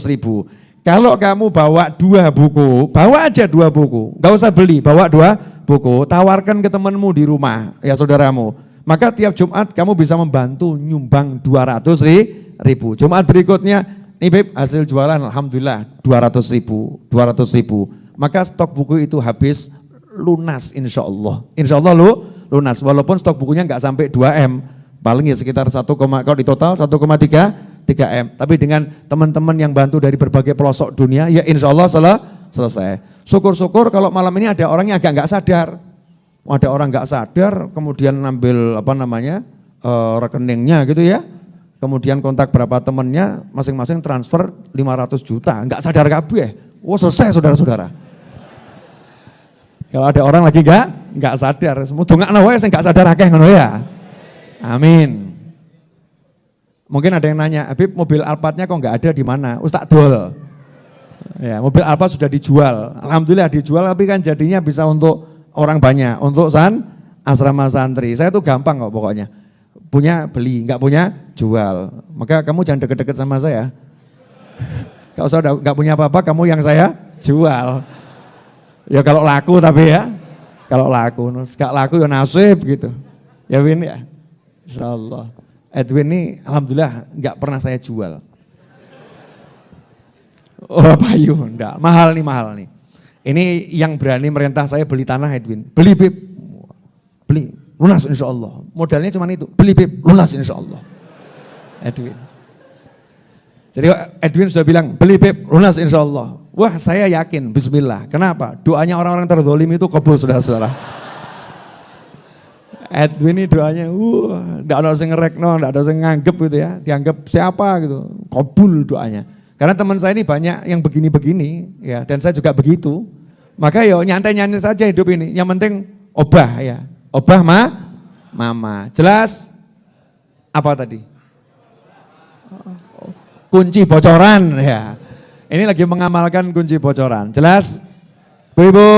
ribu. Kalau kamu bawa 2 buku, bawa aja 2 buku, gak usah beli, bawa 2 buku, tawarkan ke temanmu di rumah, ya saudaramu. Maka tiap Jumat kamu bisa membantu nyumbang 200 ribu. Jumat berikutnya, nih Beb, hasil jualan alhamdulillah 200 ribu. Maka stok buku itu habis lunas insya Allah. Insya Allah lunas, walaupun stok bukunya gak sampai 2M, paling ya sekitar 1, kalau di total 1,3M. Tapi dengan teman-teman yang bantu dari berbagai pelosok dunia, ya insya Allah selesai. Syukur-syukur kalau malam ini ada orang yang agak nggak sadar. Ada orang nggak sadar, kemudian ngambil rekeningnya gitu ya. Kemudian kontak berapa temennya, masing-masing transfer 500 juta. Nggak sadar kabeh. Oh selesai saudara-saudara. Kalau ada orang lagi nggak sadar, semua dongakno wae sing nggak sadar akeh ngono ya. Amin. Mungkin ada yang nanya, Habib mobil Alphardnya kok nggak ada di mana? Ustaz dol. Ya, mobil Alphard sudah dijual. Alhamdulillah dijual, tapi kan jadinya bisa untuk orang banyak, untuk asrama santri. Saya tuh gampang kok pokoknya. Punya beli, nggak punya jual. Maka kamu jangan deket-deket sama saya. Kalau saya nggak punya apa-apa, kamu yang saya jual. Ya kalau laku tapi ya, kalau laku, nggak laku ya nasib gitu. Ya Win ya, insyaallah. Edwin ini alhamdulillah nggak pernah saya jual. Oh payu, enggak, mahal nih. Ini yang berani merintah saya beli tanah Edwin. Beli Bib, beli, lunas insya Allah. Modalnya cuma itu, beli Bib, lunas insya Allah. Edwin. Jadi Edwin sudah bilang, beli Bib, lunas insya Allah. Wah saya yakin, bismillah. Kenapa? Doanya orang-orang terzalim itu kabul saudara-saudara. Edwin ini doanya, enggak ada yang ngerekno, enggak ada yang nganggep gitu ya, dianggap siapa gitu, kabul doanya. Karena teman saya ini banyak yang begini-begini ya, dan saya juga begitu. Maka yo nyantai-nyantai saja hidup ini, yang penting obah ya, obah mama. Jelas? Apa tadi? Kunci bocoran ya. Ini lagi mengamalkan kunci bocoran. Jelas? Bu Ibu?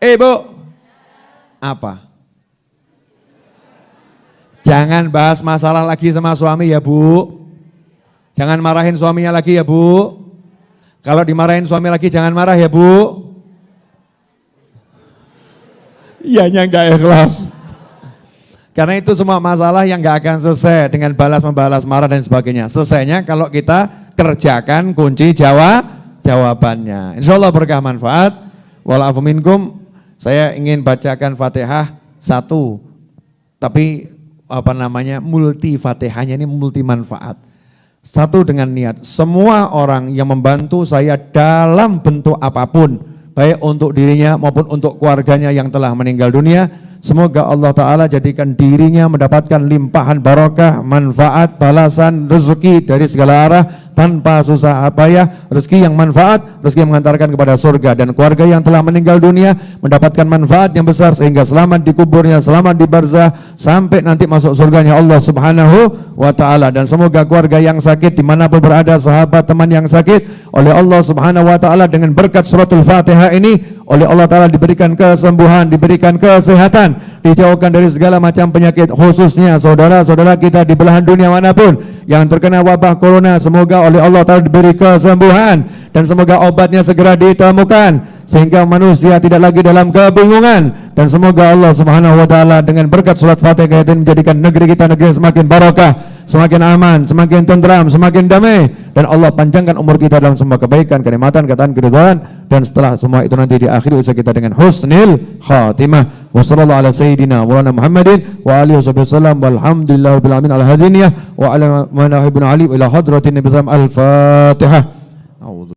Ibu? Apa? Jangan bahas masalah lagi sama suami ya Bu. Jangan marahin suaminya lagi ya Bu. Kalau dimarahin suami lagi jangan marah ya Bu. Iyanya enggak ikhlas. Karena itu semua masalah yang enggak akan selesai dengan balas-membalas marah dan sebagainya. Selesainya kalau kita kerjakan kunci jawabannya. Insya Allah berkah manfaat. Walafu minkum. Saya ingin bacakan Fatihah satu, tapi multi Fatihahnya ini multi manfaat. Satu dengan niat, semua orang yang membantu saya dalam bentuk apapun, baik untuk dirinya maupun untuk keluarganya yang telah meninggal dunia, semoga Allah Ta'ala jadikan dirinya mendapatkan limpahan barokah, manfaat, balasan, rezeki dari segala arah, tanpa susah payah, rezeki yang manfaat, rezeki yang mengantarkan kepada surga, dan keluarga yang telah meninggal dunia mendapatkan manfaat yang besar sehingga selamat di kuburnya, selamat di barzah, sampai nanti masuk surganya Allah Subhanahu wa Ta'ala. Dan semoga keluarga yang sakit dimanapun berada, sahabat teman yang sakit, oleh Allah Subhanahu wa Ta'ala dengan berkat suratul Fatihah ini, oleh Allah Ta'ala diberikan kesembuhan, diberikan kesehatan, dijauhkan dari segala macam penyakit, khususnya saudara-saudara kita di belahan dunia manapun yang terkena wabah corona, semoga oleh Allah Ta'ala diberi kesembuhan dan semoga obatnya segera ditemukan sehingga manusia tidak lagi dalam kebingungan, dan semoga Allah Subhanahu wa Ta'ala dengan berkat surat Fatihah ini menjadikan negeri kita negeri yang semakin barokah, semakin aman, semakin tentram, semakin damai, dan Allah panjangkan umur kita dalam semua kebaikan, kenikmatan, ketaan, keridhaan, dan setelah semua itu nanti di akhir usaha kita dengan husnil khatimah. Wassallallahu ala sayyidina wa ala Muhammadin wa alihi wasallam walhamdulillahi rabbil alamin al hadiniyah wa ala manahibun ali ila hadratin nabi sallallahu alaihi wasallam al-Fatihah.